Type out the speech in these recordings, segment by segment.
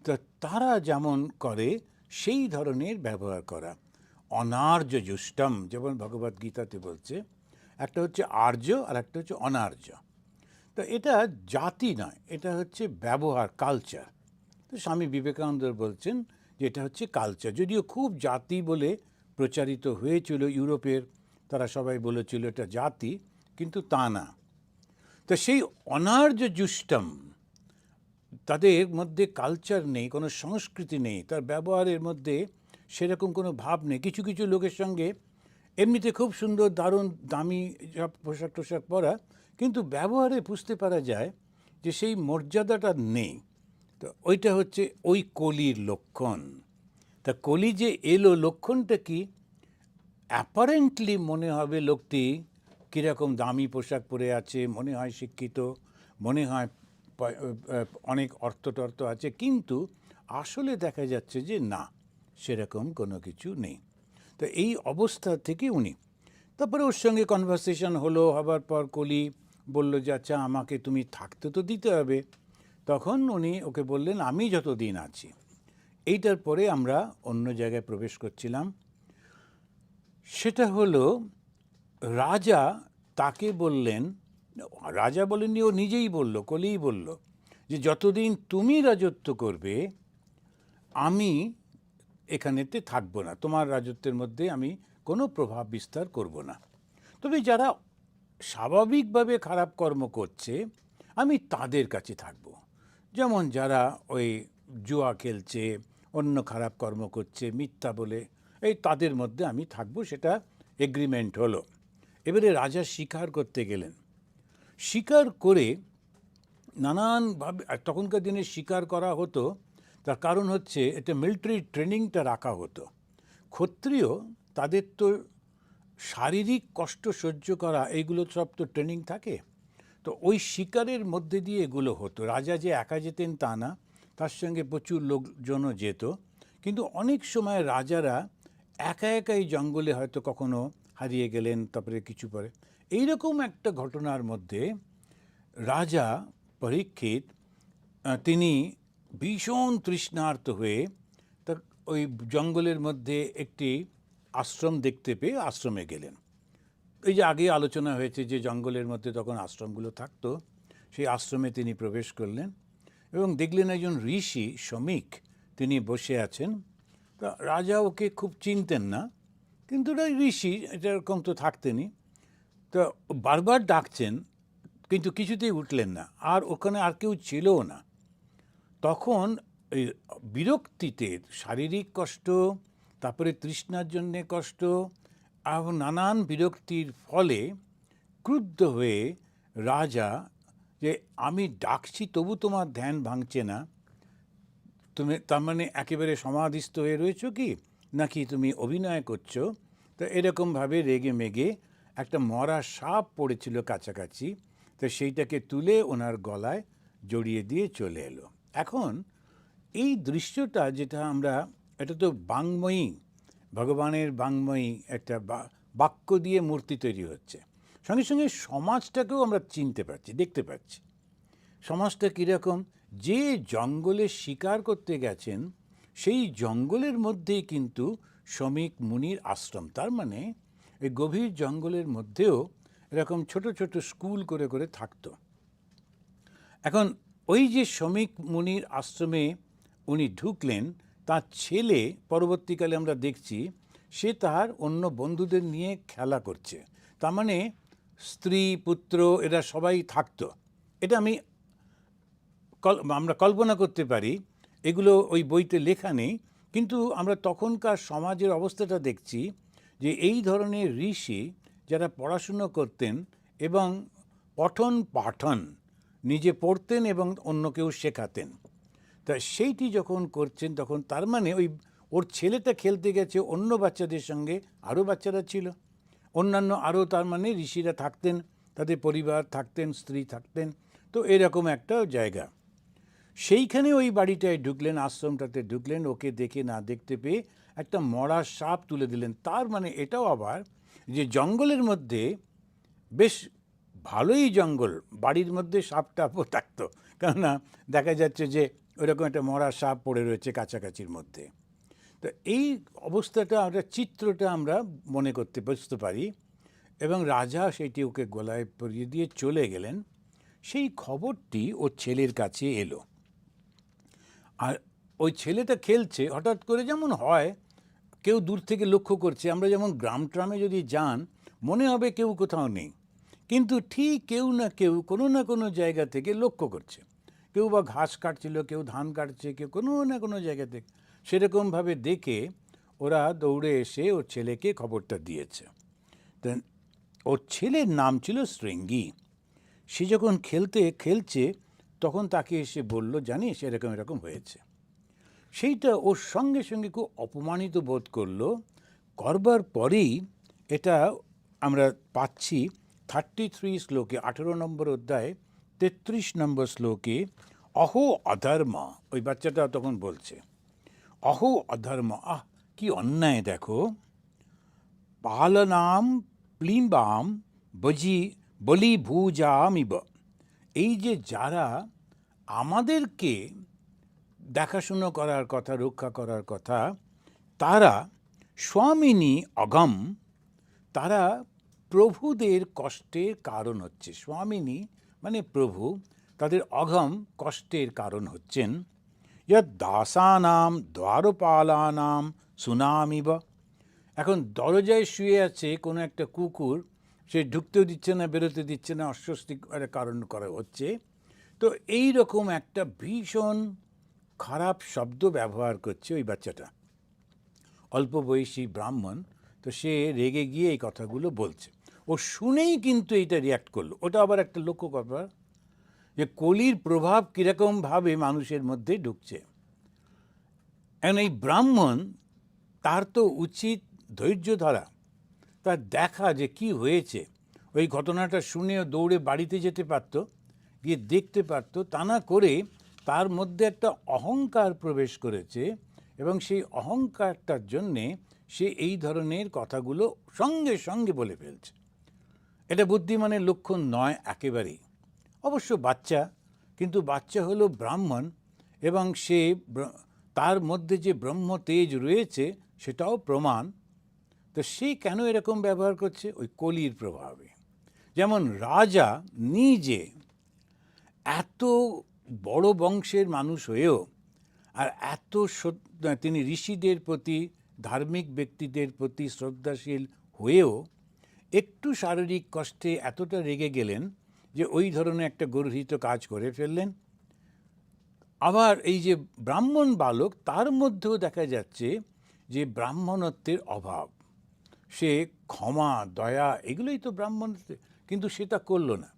তো তারা যেমন করে সেই ধরনের ব্যবহার করা। অনার্য জুষ্টম, যেমন ভগবদ্গীতাতে বলছে, একটা হচ্ছে আর্য আর একটা হচ্ছে অনার্য। তো এটা জাতি নয়, এটা হচ্ছে ব্যবহার, কালচার। তো স্বামী বিবেকানন্দ বলছেন যে এটা হচ্ছে কালচার। যদিও খুব জাতি বলে প্রচারিত হয়েছিল ইউরোপের, তারা সবাই বলেছিল এটা জাতি, কিন্তু তা না। তো সেই অনার্য জুষ্টম, তাদের মধ্যে কালচার নেই, কোনো সংস্কৃতি নেই, তার ব্যবহারের মধ্যে সেরকম কোনো ভাব নেই। কিছু কিছু লোকের সঙ্গে এমনিতে খুব সুন্দর দারুণ দামি সব পোশাক টোশাক পরা, কিন্তু ব্যবহারে বুঝতে পারা যায় যে সেই মর্যাদাটা নেই। তো ওইটা হচ্ছে ওই কলির লক্ষণ। তা কলি যে এলো, লক্ষণটা কি? অ্যাপারেন্টলি মনে হবে লোকটি কীরকম দামি পোশাক পরে আছে, মনে হয় শিক্ষিত, মনে হয় অনেক অর্থ আছে, কিন্তু আসলে দেখা যাচ্ছে যে না, সেরকম কোনো কিছু নেই। তো এই অবস্থা থেকে উনি, তারপরে ওর সঙ্গে কনভারসেশন হলো, হবার পর কলি বলল যে আচ্ছা আমাকে তুমি থাকতে তো দিতে হবে। তখন উনি ওকে বললেন আমি যতদিন আছি। এইটার পরে আমরা অন্য জায়গায় প্রবেশ করছিলাম। সেটা হলো রাজা তাকে বললেন, রাজা বলেননি, ও নিজেই বলল, কলিই বলল যে যতদিন তুমি রাজত্ব করবে আমি এখানেতে থাকবো না, তোমার রাজত্বের মধ্যে আমি কোনো প্রভাব বিস্তার করব না। তবে যারা স্বাভাবিকভাবে খারাপ কর্ম করছে আমি তাদের কাছে থাকব। যেমন যারা ওই জুয়া খেলছে, অন্য খারাপ কর্ম করছে, মিথ্যা বলে, এই তাদের মধ্যে আমি থাকব, সেটা এগ্রিমেন্ট হলো। এবারে রাজা শিকার করতে গেলেন। শিকার করে নানানভাবে, তখনকার দিনে শিকার করা হতো, তার কারণ হচ্ছে এটা মিলিটারি ট্রেনিংটা রাখা হতো। ক্ষত্রিয়, তাদের তো শারীরিক কষ্ট সহ্য করা, এইগুলো সব তো ট্রেনিং থাকে। তো ওই শিকারের মধ্যে দিয়ে এগুলো হতো। রাজা যে একা যেতেন তা না, তার সঙ্গে প্রচুর লোকজনও যেত। কিন্তু অনেক সময় রাজারা একা একাই জঙ্গলে হয়তো কখনো হারিয়ে গেলেন, তারপরে কিছু পরে এইরকম একটা ঘটনার মধ্যে রাজা পরীক্ষিত, তিনি ভীষণ তৃষ্ণার্ত হয়ে তা ওই জঙ্গলের মধ্যে একটি আশ্রম দেখতে পেয়ে আশ্রমে গেলেন। এই যে আগে আলোচনা হয়েছে যে জঙ্গলের মধ্যে তখন আশ্রমগুলো থাকতো, সেই আশ্রমে তিনি প্রবেশ করলেন এবং দেখলেন একজন ঋষি শ্রমিক তিনি বসে আছেন। তা রাজা ওকে খুব চিনতেন না, কিন্তু ঋষি এরকম তো থাকতেনই। তো বারবার ডাকছেন, কিন্তু কিছুতেই উঠলেন না, আর ওখানে আর কেউ ছিলও না। তখন এই বিরক্তিতে, শারীরিক কষ্ট, তারপরে তৃষ্ণার জন্যে কষ্ট, এবং নানান বিরক্তির ফলে ক্রুদ্ধ হয়ে রাজা, যে আমি ডাকছি তবু তোমার ধ্যান ভাঙছে না, তুমি তার মানে একেবারে সমাধিস্থ হয়ে রয়েছো কি, নাকি তুমি অভিনয় করছো? তো এরকমভাবে রেগে মেগে, একটা মরা সাপ পড়েছিল কাছাকাছি, তো সেইটাকে তুলে ওনার গলায় জড়িয়ে দিয়ে চলে এলো। এখন এই দৃশ্যটা যেটা আমরা, এটা তো বাংময়ী, ভগবানের বাংময়ী একটা বাক্য দিয়ে মূর্তি তৈরি হচ্ছে, সঙ্গে সঙ্গে সমাজটাকেও আমরা চিনতে পারছি, দেখতে পাচ্ছি। সমাজটা কীরকম, যে জঙ্গলে শিকার করতে গেছেন সেই জঙ্গলের মধ্যেই কিন্তু শ্রমিক মুনির আশ্রম। তার মানে এই গভীর জঙ্গলের মধ্যেও এরকম ছোট ছোট স্কুল করে করে থাকতো। এখন ওই যে শ্রমিক মুনির আশ্রমে উনি ঢুকলেন, তার ছেলে পরবর্তীকালে আমরা দেখছি সে তার অন্য বন্ধুদের নিয়ে খেলা করছে। তার মানে স্ত্রী পুত্র এরা সবাই থাকতো। এটা আমরা কল্পনা করতে পারি, এগুলো ওই বইতে লেখা নেই, কিন্তু আমরা তখনকার সমাজের অবস্থাটা দেখছি যে এই ধরনের ঋষি যারা পড়াশুনো করতেন এবং পঠন পাঠন নিজে পড়তেন এবং অন্যকেও শেখাতেন, তা সেইটি যখন করছেন তখন তার মানে ওই ওর ছেলেটা খেলতে গেছে অন্য বাচ্চাদের সঙ্গে, আরও বাচ্চারা ছিল, অন্যান্য আরও, তার মানে ঋষিরা থাকতেন, তাদের পরিবার থাকতেন, স্ত্রী থাকতেন। তো এরকম একটা জায়গা, সেইখানে ওই বাড়িটায় ঢুকলেন, আশ্রমটাতে ঢুকলেন, ওকে দেখে না দেখতে পেয়ে একটা মরা সাপ তুলে দিলেন। তার মানে এটাও আবার যে জঙ্গলের মধ্যে বেশ ভালোই জঙ্গল, বাড়ির মধ্যে সাপ টাপও থাকতো, কেননা দেখা যাচ্ছে যে ওইরকম একটা মরা সাপ পড়ে রয়েছে কাছাকাছির মধ্যে। তো এই অবস্থাটা, আমরা চিত্রটা আমরা মনে করতে বুঝতে পারি, এবং রাজা সেটি ওকে গলায় পরিয়ে দিয়ে চলে গেলেন। সেই খবরটি ওর ছেলের কাছে এলো, আর ওই ছেলেটা খেলছে, হঠাৎ করে যেমন হয় কেউ দূর থেকে লক্ষ্য করছে, আমরা যেমন গ্রাম ট্রামে যদি যান মনে হবে কেউ কোথাও নেই, কিন্তু ঠিক কেউ না কেউ কোনো না কোনো জায়গা থেকে লক্ষ্য করছে। কেউ বা ঘাস কাটছিল, কেউ ধান কাটছে, কেউ কোনো না কোনো জায়গা থেকে। সেরকমভাবে দেখে ওরা দৌড়ে এসে ওর ছেলেকে খবরটা দিয়েছে। দেন ওর ছেলের নাম ছিল শৃঙ্গী। সে যখন খেলছে তখন তাকে এসে বলল, জানিস এরকম এরকম হয়েছে। সেইটা ওর সঙ্গে সঙ্গে খুব অপমানিত বোধ করলো। করবার পরেই এটা আমরা পাচ্ছি 33 শ্লোকে, 18 নম্বর অধ্যায়ে 33 নম্বর শ্লোকে, অহো অধর্ম। ওই বাচ্চাটা তখন বলছে, অহো অধর্ম, আহ কি অন্যায় দেখো, পালনাম প্লিম্বাম বলি ভূজামিব। এই যে যারা আমাদেরকে দেখাশুনো করার কথা, রক্ষা করার কথা, তারা স্বামিনী অগম, তারা প্রভুদের কষ্টের কারণ হচ্ছে। স্বামিনী মানে প্রভু, তাদের অগম কষ্টের কারণ হচ্ছেন। ইয়ৎ দাসানাম দ্বারপালানাম সুনামিব। এখন দরজায় শুয়ে আছে কোনো একটা কুকুর, সে ঢুকতেও দিচ্ছে না, বেরোতে দিচ্ছে না, অস্বস্তি কারণ করা হচ্ছে। তো এই রকম একটা ভীষণ খারাপ শব্দ ব্যবহার করছে ওই বাচ্চাটা, অল্প বয়সী ব্রাহ্মণ। তো সে রেগে গিয়ে এই কথাগুলো বলছে। ও শুনেই কিন্তু এইটা রিয়াক্ট করলো। ওটা আবার একটা লক্ষ্য করবার, যে কলির প্রভাব কীরকমভাবে মানুষের মধ্যে ঢুকছে। এখন এই ব্রাহ্মণ, তার তো উচিত ধৈর্য ধরা, তার দেখা যে কি হয়েছে। ওই ঘটনাটা শুনেও দৌড়ে বাড়িতে যেতে পারত, গিয়ে দেখতে পারত। তা না করে তার মধ্যে একটা অহংকার প্রবেশ করেছে, এবং সেই অহংকারটার জন্যে সে এই ধরনের কথাগুলো সঙ্গে সঙ্গে বলে ফেলছে। এটা বুদ্ধিমানের লক্ষণ নয় একেবারেই। অবশ্য বাচ্চা, কিন্তু বাচ্চা হলো ব্রাহ্মণ, এবং সে তার মধ্যে যে ব্রহ্ম তেজ রয়েছে সেটাও প্রমাণ। তো সে কেন এরকম ব্যবহার করছে? ওই কলির প্রভাবে। যেমন রাজা নিজে এত বড় বংশের মানুষ হয়েও, আর এত তিনি ঋষিদের প্রতি, ধার্মিক ব্যক্তিদের প্রতি শ্রদ্ধাশীল হয়েও একটু শারীরিক কষ্টে এতটা রেগে গেলেন যে ওই ধরনের একটা গর্হিত কাজ করে ফেললেন। আবার এই যে ব্রাহ্মণ বালক, তার মধ্যেও দেখা যাচ্ছে যে ব্রাহ্মণত্বের অভাব। সে ক্ষমা, দয়া, এগুলোই তো ব্রাহ্মণত্ব, কিন্তু সেটা করলো না।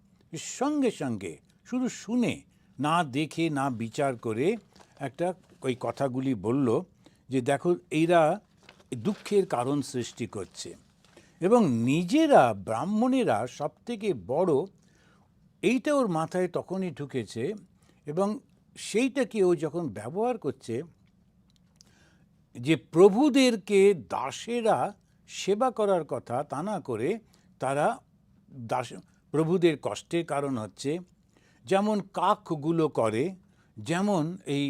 সঙ্গে সঙ্গে শুধু শুনে, না দেখে, না বিচার করে একটা ওই কথাগুলি বলল, যে দেখো এরা দুঃখের কারণ সৃষ্টি করছে, এবং নিজেরা ব্রাহ্মণেরা সবথেকে বড়, এইটা ওর মাথায় তখনই ঢুকেছে। এবং সেইটাকে ও যখন ব্যবহার করছে, যে প্রভুদেরকে দাসেরা সেবা করার কথা, তা না করে তারা প্রভুদের কষ্টের কারণ হচ্ছে, যেমন কাকগুলো করে, যেমন এই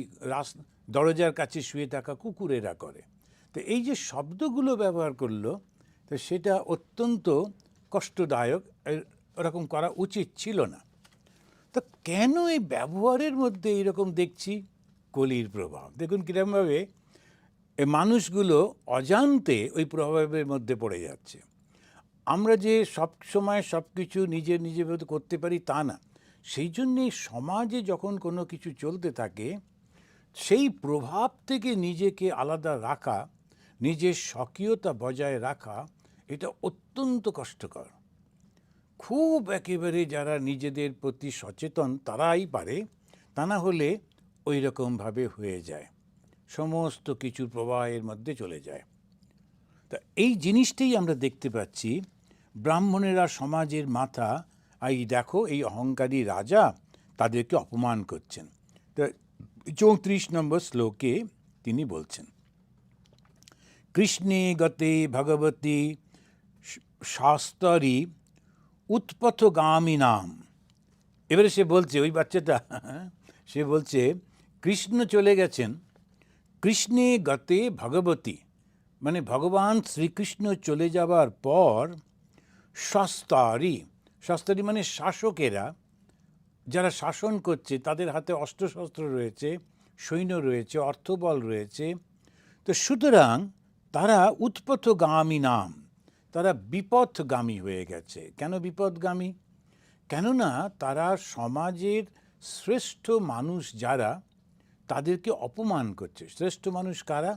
দরজার কাছে শুয়ে থাকা কুকুরেরা করে। তো এই যে শব্দগুলো ব্যবহার করলো, তো সেটা অত্যন্ত কষ্টদায়ক, এরকম করা উচিত ছিল না। তো কেন এই ব্যবহারের মধ্যে এইরকম দেখছি কলির প্রভাব? দেখুন কীরকমভাবে এই মানুষগুলো অজান্তে ওই প্রভাবের মধ্যে পড়ে যাচ্ছে। আমরা যে সব সময় সব কিছু নিজের মতো করতে পারি তা না। সেই জন্যেই সমাজে যখন কোনো কিছু চলতে থাকে, সেই প্রভাব থেকে নিজেকে আলাদা রাখা, নিজের স্বকীয়তা বজায় রাখা, এটা অত্যন্ত কষ্টকর। খুব একেবারে যারা নিজেদের প্রতি সচেতন তারাই পারে, তা না হলে ওই রকমভাবে হয়ে যায়, সমস্ত কিছুর প্রবাহের মধ্যে চলে যায়। তা এই জিনিসটাই আমরা দেখতে পাচ্ছি, ব্রাহ্মণেরা সমাজের মাথা, এই দেখো এই অহংকারী রাজা তাদেরকে অপমান করছেন। তা 34 নম্বর শ্লোকে তিনি বলছেন, কৃষ্ণে গতে ভগবতী শাস্তরী উৎপথগামী নাম। এবারে সে বলছে, ওই বাচ্চাটা সে বলছে, কৃষ্ণ চলে গেছেন, কৃষ্ণে গতে ভগবতী, মানে ভগবান শ্রীকৃষ্ণ চলে যাবার পর শস্তারি মানে শাসকেরা, যারা শাসন করছে তাদের হাতে অস্ত্রশস্ত্র রয়েছে, সৈন্য রয়েছে, অর্থবল রয়েছে। তো সুতরাং তারা উৎপথগামী নাম, তারা বিপথগামী হয়ে গেছে। কেন বিপথগামী? কেননা তারা সমাজের শ্রেষ্ঠ মানুষ যারা, তাদেরকে অপমান করছে। শ্রেষ্ঠ মানুষ কারা?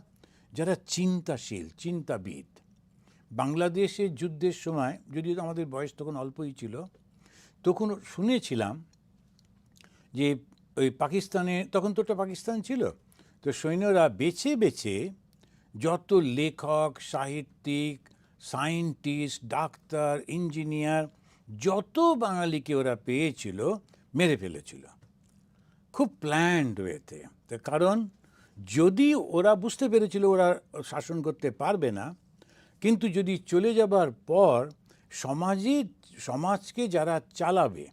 যারা চিন্তাশীল, চিন্তাবিদ। বাংলাদেশের যুদ্ধের সময়, যদিও আমাদের বয়স তখন অল্পই ছিল, তখন শুনেছিলাম যে ওই পাকিস্তানে, তখন তো ওটা পাকিস্তান ছিল, তো সৈন্যরা বেছে বেছে যত লেখক, সাহিত্যিক, সায়েন্টিস্ট, ডাক্তার, ইঞ্জিনিয়ার, যত বাঙালিকে ওরা পেয়েছিল মেরে ফেলেছিল, খুব প্ল্যান্ড ওয়েতে। তার কারণ যদি ওরা বুঝতে পেরেছিল ওরা শাসন করতে পারবে না, কিন্তু যদি চলে যাবার পর সমাজকে যারা চালাবে,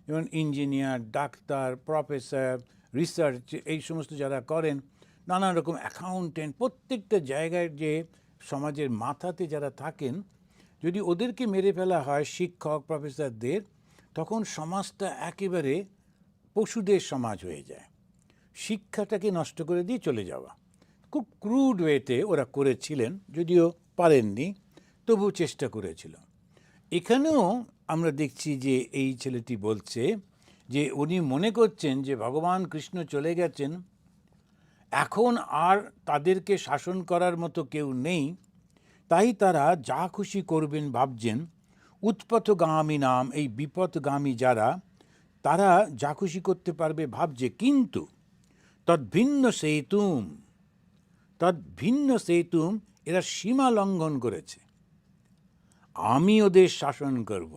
যেমন ইঞ্জিনিয়ার, ডাক্তার, প্রফেসর, রিসার্চ, এই সমস্ত যারা করেন, নানা রকম অ্যাকাউন্টেন্ট, প্রত্যেকটা জায়গায় যে সমাজের মাথাতে যারা থাকেন, যদি ওদেরকে মেরে ফেলা হয়, শিক্ষক, প্রফেসরদের, তখন সমাজটা একেবারে পশুদের সমাজ হয়ে যায়। শিক্ষাটাকে নষ্ট করে দিয়ে চলে যাওয়া, খুব ক্রুড ওয়েতে ওরা করেছিলেন, যদিও পারেননি, তবু চেষ্টা করেছিল। এখানেও আমরা দেখছি যে এই ছেলেটি বলছে যে উনি মনে করছেন যে ভগবান কৃষ্ণ চলে গেছেন, এখন আর তাদেরকে শাসন করার মতো কেউ নেই, তাই তারা যা খুশি করবেন ভাবছেন। উৎপথগামী নাম, এই বিপথগামী যারা, তারা যা খুশি করতে পারবে ভাবছে। কিন্তু তদ্ভিন্ন সেতুম, এরা সীমা লঙ্ঘন করেছে। আমি ওদের শাসন করব,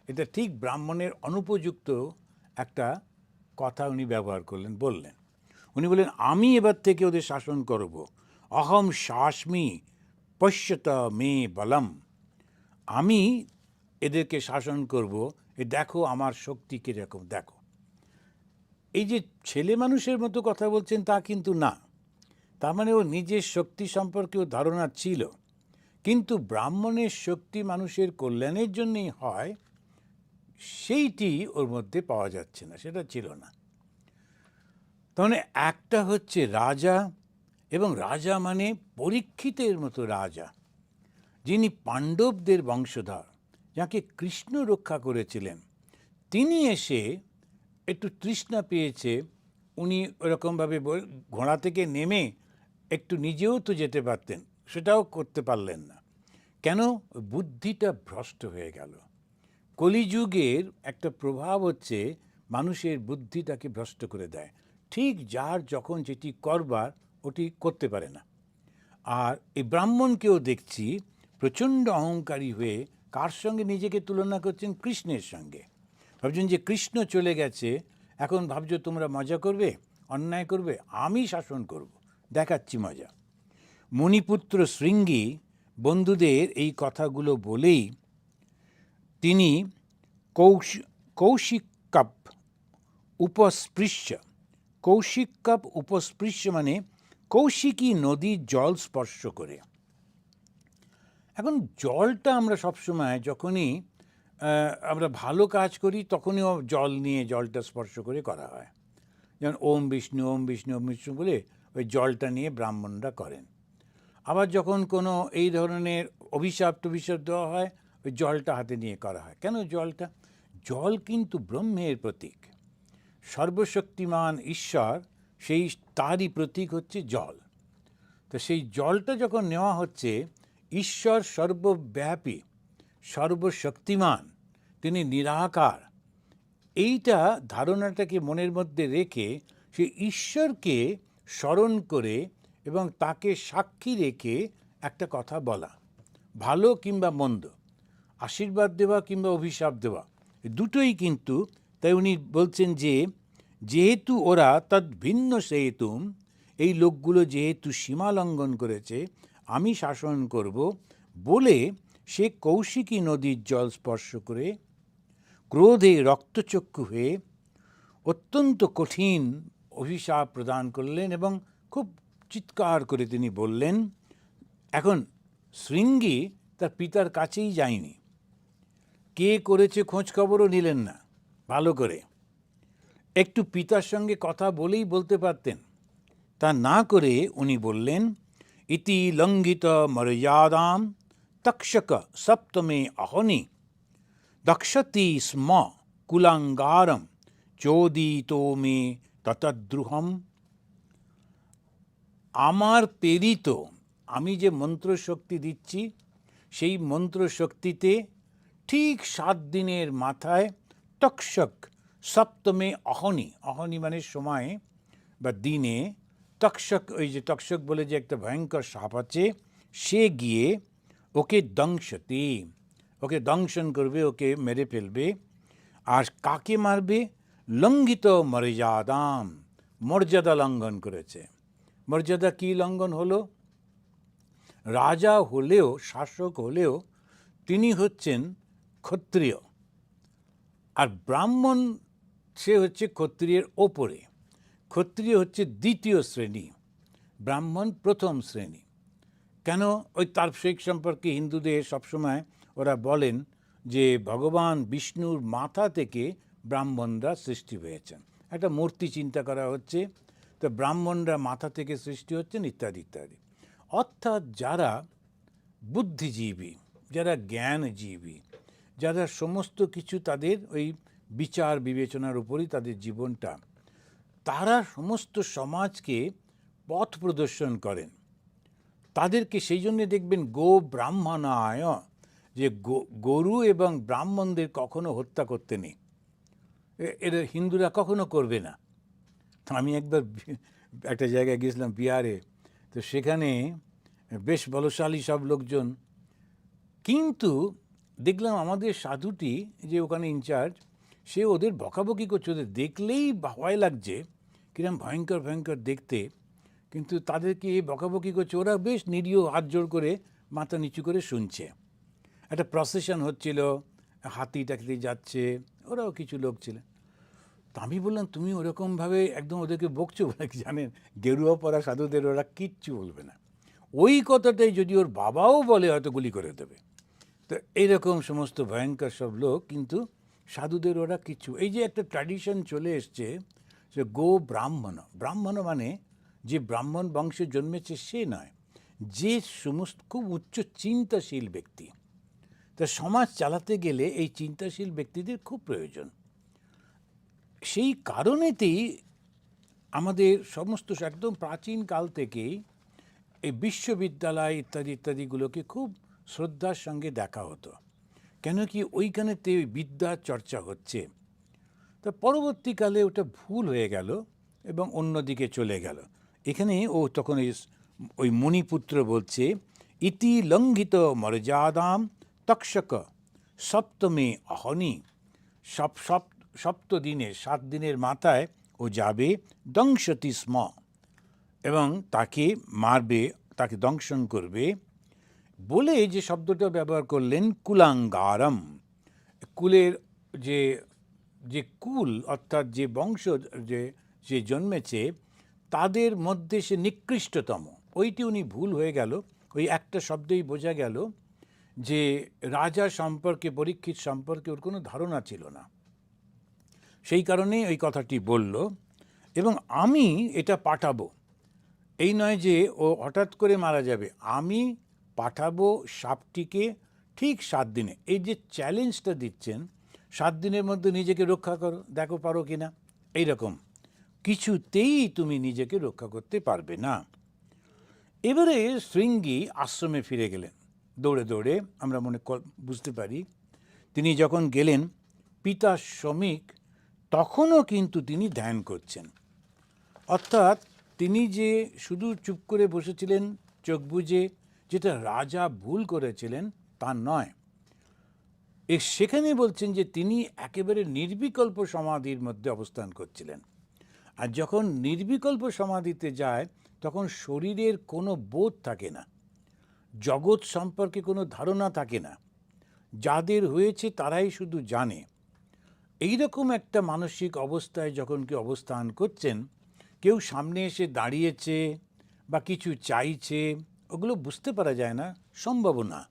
এটা ঠিক ব্রাহ্মণের অনুপযুক্ত একটা কথা উনি ব্যবহার করলেন, বললেন। উনি বললেন আমি এবার থেকে ওদের শাসন করব। অহম শাস্মি পশ্যত মে বলম, আমি এদেরকে শাসন করব, এ দেখো আমার শক্তি কীরকম দেখো। এই যে ছেলে মানুষের মতো কথা বলছেন তা কিন্তু না, তার মানে ও নিজের শক্তি সম্পর্কেও ধারণা ছিল, কিন্তু ব্রাহ্মণের শক্তি মানুষের কল্যাণের জন্যই হয়, সেইটি ওর মধ্যে পাওয়া যাচ্ছে না, সেটা ছিল না। তাহলে একটা হচ্ছে রাজা, এবং রাজা মানে পরীক্ষিতের মতো রাজা, যিনি পাণ্ডবদের বংশধর, যাকে কৃষ্ণ রক্ষা করেছিলেন, তিনি এসে একটু তৃষ্ণা পেয়েছে, উনি ওরকমভাবে ঘোড়া থেকে নেমে একটু নিজেও তো যেতে পারতেন, সেটাও করতে পারলেন না। কেন? বুদ্ধিটা ভ্রষ্ট হয়ে গেল। কলিযুগের একটা প্রভাব হচ্ছে মানুষের বুদ্ধিটাকে ভ্রষ্ট করে দেয়। ঠিক যার যখন যেটি করবার ওটি করতে পারে না। আর এই ব্রাহ্মণকেও দেখছি প্রচণ্ড অহংকারী হয়ে কার সঙ্গে নিজেকে তুলনা করছেন? কৃষ্ণের সঙ্গে। ভাবছেন যে কৃষ্ণ চলে গেছে, এখন ভাবছো তোমরা মজা করবে, অন্যায় করবে, আমি শাসন করব, দেখাচ্ছি মজা। মণিপুত্র শৃঙ্গী বন্ধুদের এই কথাগুলো বলেই তিনি কৌশিকাপ উপস্পৃশ্য মানে কৌশিকী নদীর জল স্পর্শ করে। এখন জলটা আমরা সবসময় যখনই আমরা ভালো কাজ করি তখনই জল নিয়ে জলটা স্পর্শ করে করা হয়, যেমন ওম বিষ্ণু ওম বিষ্ণু ওম বিষ্ণু বলে ওই জলটা নিয়ে ব্রাহ্মণরা করেন। আবার যখন কোনো এই ধরনের অভিশাপ টভিশাপ দেওয়া হয়, ওই জলটা হাতে নিয়ে করা হয়। কেন জলটা? জল কিন্তু ব্রহ্মের প্রতীক, সর্বশক্তিমান ঈশ্বর, সেই তারই প্রতীক হচ্ছে জল। তো সেই জলটা যখন নেওয়া হচ্ছে, ঈশ্বর সর্বব্যাপী, সর্বশক্তিমান, তিনি নিরাকার, এইটা ধারণাটাকে মনের মধ্যে রেখে সে ঈশ্বরকে স্মরণ করে এবং তাকে সাক্ষী রেখে একটা কথা বলা, ভালো কিংবা মন্দ, আশীর্বাদ দেওয়া কিংবা অভিশাপ দেওয়া, দুটোই কিন্তু। তাই উনি বলছেন যে যেহেতু ওরা তদ্ভিন্ন সেতুম, এই লোকগুলো যেহেতু সীমা লঙ্ঘন করেছে, আমি শাসন করব বলে সে কৌশিকী নদীর জল স্পর্শ করে ক্রোধে রক্তচক্ষু হয়ে অত্যন্ত কঠিন অভিশাপ প্রদান করলেন এবং খুব চিৎকার করে তিনি বললেন। এখন শৃঙ্গী তার পিতার কাছেই যায়নি, কে করেছে খোঁজ খবরও নিলেন না ভালো করে, একটু পিতার সঙ্গে কথা বলেই বলতে পারতেন, তা না করে উনি বললেন, ইতি লঙ্ঘিত মর্যাদাম তক্ষক সপ্তমে অহনি দক্ষতি স্ম কুলাঙ্গারম চোদিতো মে ততদ্রুহম। আমার প্রেরিত, আমি যে মন্ত্রশক্তি দিচ্ছি সেই মন্ত্রশক্তিতে ঠিক 7 দিনের মাথায় তক্ষক সপ্তমে অহনি, অহনি মানে সময় বা দিনে, তক্ষক, ওই যে তক্ষক বলে যে একটা ভয়ঙ্কর সাপ আছে, সে গিয়ে ওকে দংশতি, ওকে দংশন করবে, ওকে মেরে ফেলবে। আর কাকে মারবে? লঙ্ঘিত মর্যাদাম, মর্যাদা লঙ্ঘন করেছে। মর্যাদা কি লঙ্ঘন হলো? রাজা হলেও, শাসক হলেও তিনি হচ্ছেন ক্ষত্রিয়, আর ব্রাহ্মণ সে হচ্ছে ক্ষত্রিয়ের ওপরে। ক্ষত্রিয় হচ্ছে দ্বিতীয় শ্রেণী, ব্রাহ্মণ প্রথম শ্রেণী। কেন? ওই তার্কিক সম্পর্কে হিন্দুদের সবসময় ওরা বলেন যে ভগবান বিষ্ণুর মাথা থেকে ব্রাহ্মণরা সৃষ্টি হয়েছেন, একটা মূর্তি চিন্তা করা হচ্ছে, তো ব্রাহ্মণরা মাথা থেকে সৃষ্টি হচ্ছেন ইত্যাদি ইত্যাদি। অর্থাৎ যারা বুদ্ধিজীবী, যারা জ্ঞানজীবী, যারা সমস্ত কিছু তাদের ওই বিচার বিবেচনার উপরই তাদের জীবনটা, তারা সমস্ত সমাজকে পথ প্রদর্শন করেন। তাদেরকে সেই জন্য দেখবেন গো ব্রাহ্মণায়, যে গরু এবং ব্রাহ্মণদের কখনো হত্যা করতে নেই, এরা হিন্দুরা কখনো করবে না। আমি একবার একটা জায়গায় গেছিলাম বিহারে, তো সেখানে বেশ বলশালী সব লোকজন, কিন্তু দেখলাম আমাদের সাধুটি যে ওখানে ইনচার্জ, সে ওদের বকাবকি করছে, ওদের দেখলেই ভয় লাগছে, কিরম ভয়ঙ্কর ভয়ঙ্কর দেখতে, কিন্তু তাদেরকে বকাবকি করছে, ওরা বেশ নিরীহ হাত জোড় করে মাথা নিচু করে শুনছে। একটা প্রসেশন হচ্ছিল, হাতি টাকিতে যাচ্ছে, ওরাও কিছু লোক ছিলেন। তা আমি বললাম, তুমি ওরকমভাবে একদম ওদেরকে বকছো বলে, কি জানেন গেরুয়া পরা সাধুদের ওরা কিচ্ছু বলবে না, ওই কথাটাই যদি ওর বাবাও বলে হয়তো গুলি করে দেবে। তো এইরকম সমস্ত ভয়ঙ্কর সব লোক, কিন্তু সাধুদের ওরা কিছু, এই যে একটা ট্র্যাডিশন চলে এসছে যে গো ব্রাহ্মণ, ব্রাহ্মণ মানে যে ব্রাহ্মণ বংশে জন্মেছে সে নয়, যে সমস্ত খুব উচ্চ চিন্তাশীল ব্যক্তি। তা সমাজ চালাতে গেলে এই চিন্তাশীল ব্যক্তিদের খুব প্রয়োজন। সেই কারণেতেই আমাদের সমস্ত একদম প্রাচীন কাল থেকেই এই বিশ্ববিদ্যালয় ইত্যাদি ইত্যাদিগুলোকে খুব শ্রদ্ধার সঙ্গে দেখা হতো। কেন কি ওইখানেতে বিদ্যার চর্চা হচ্ছে। তা পরবর্তীকালে ওটা ভুল হয়ে গেল এবং অন্যদিকে চলে গেল। এখানে ও তখন ওই মণিপুত্র বলছে, ইতি লঙ্ঘিত মর্যাদাম তক্ষক সপ্তমে অহনি, সপ্ত দিনে 7 দিনের মাথায় ও যাবে দংশতি স্ম, এবং তাকে মারবে, তাকে দংশন করবে বলে যে শব্দটা ব্যবহার করলেন কুলাঙ্গারম, কুলের যে যে কুল অর্থাৎ যে বংশ যে জন্মেছে তাদের মধ্যে সে নিকৃষ্টতম, ওইটি উনি ভুল হয়ে গেল। ওই একটা শব্দেই বোঝা গেল যে রাজা সম্পর্কে, পরীক্ষিত সম্পর্কে ওর কোনো ধারণা ছিল না, সেই কারণে ওই কথাটি বলল। এবং আমি এটা পাঠাবো, এই নয় যে ও হঠাৎ করে মারা যাবে, আমি পাঠাবো সাপটিকে ঠিক 7 দিনে। এই যে চ্যালেঞ্জটা দিচ্ছেন, 7 দিনের মধ্যে নিজেকে রক্ষা করো, দেখো পারো কি না। এইরকম কিছুতেই তুমি নিজেকে রক্ষা করতে পারবে না। এবারে শৃঙ্গী আশ্রমে ফিরে গেলেন দৌড়ে দৌড়ে, আমরা বুঝতে পারি। তিনি যখন গেলেন, পিতা শ্রমিক তখনও কিন্তু তিনি ধ্যান করছেন। অর্থাৎ তিনি যে শুধু চুপ করে বসেছিলেন চোখ বুজে, যেটা রাজা ভুল করেছিলেন তা নয়, সেখানে বলছেন যে তিনি একেবারে নির্বিকল্প সমাধির মধ্যে অবস্থান করছিলেন। আর যখন নির্বিকল্প সমাধিতে যায় তখন শরীরের কোনো বোধ থাকে না, জগৎ সম্পর্কে কোনো ধারণা থাকে না, যাদের হয়েছে তারাই শুধু জানে। এইরকম একটা মানসিক অবস্থায় যখন কি অবস্থান করছেন, কেউ সামনে এসে দাঁড়িয়েছে বা কিছু চাইছে, ওগুলো বুঝতে পারা যায় না, সম্ভব না।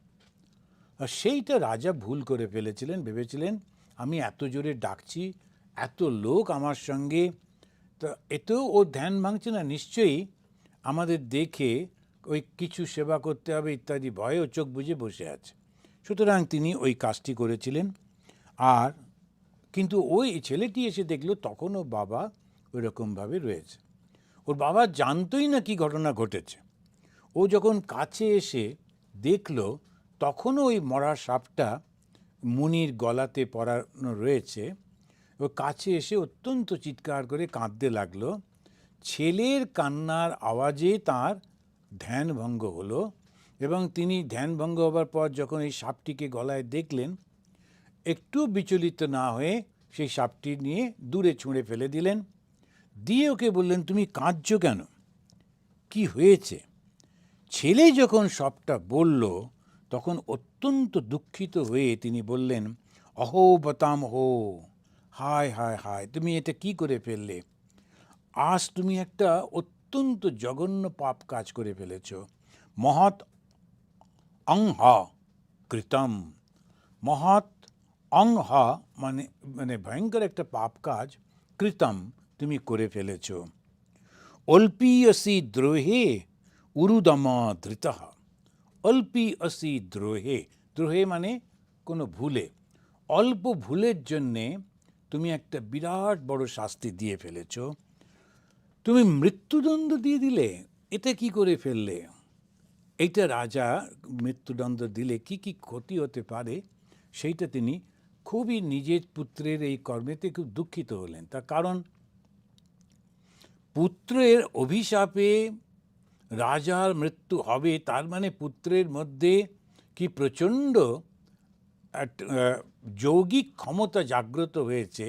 আর সেইটা রাজা ভুল করে ফেলেছিলেন, ভেবেছিলেন আমি এত জোরে ডাকছি, এত লোক আমার সঙ্গে, তো এতেও ও ধ্যান ভাঙছে না, নিশ্চয়ই আমাদের দেখে ওই কিছু সেবা করতে হবে ইত্যাদি ভয়ে ও চোখ বুজে বসে আছে। সুতরাং তিনি ওই কাজটি করেছিলেন। আর কিন্তু ওই ছেলেটি এসে দেখলো তখনও বাবা ওই রকমভাবে রয়েছে। ওর বাবা জানতোই না কি ঘটনা ঘটেছে। ও যখন কাছে এসে দেখলো তখনও ওই মরা সাপটা মুনির গলাতে পরানো রয়েছে, ও কাছে এসে অত্যন্ত চিৎকার করে কাঁদতে লাগলো। ছেলের কান্নার আওয়াজে তার ধ্যানভঙ্গ হলো, এবং তিনি ধ্যানভঙ্গ হবার পর যখন এই সাপটিকে গলায় দেখলেন, একটু বিচলিত না হয়ে সেই সাপটি নিয়ে দূরে ছুঁড়ে ফেলে দিলেন। দিয়ে ওকে বললেন, তুমি কাঁদছো কেন, কি হয়েছে? ছেলে যখন সবটা বলল তখন অত্যন্ত দুঃখিত হয়ে তিনি বললেন, অহো বতাম হো, হায় হায় হায়, তুমি এটা কি করে ফেললে? আজ তুমি একটা অত্যন্ত জঘন্য পাপ কাজ করে ফেলেছ। মহৎ অংহ কৃতম, মহৎ অংহ মানে মানে ভয়ঙ্কর একটা পাপ কাজ, কৃতম তুমি করে ফেলেছ। অল্পীয়সি দ্রোহে উরুদম ধৃতঃ, অল্পীয়সি দ্রোহে, দ্রোহে মানে কোনো ভুলে, অল্প ভুলের জন্যে তুমি একটা বিরাট বড় শাস্তি দিয়ে ফেলেছ। তুমি মৃত্যুদণ্ড দিয়ে দিলে, এটা কি করে ফেললে? এইটা রাজা মৃত্যুদণ্ড দিলে কি কি ক্ষতি হতে পারে সেইটা তিনি খুবই নিজের পুত্রের এই কর্মেতে খুব দুঃখিত হলেন। তার কারণ পুত্রের অভিশাপে রাজার মৃত্যু হবে, তার মানে পুত্রের মধ্যে কি প্রচণ্ড যৌগিক ক্ষমতা জাগ্রত হয়েছে,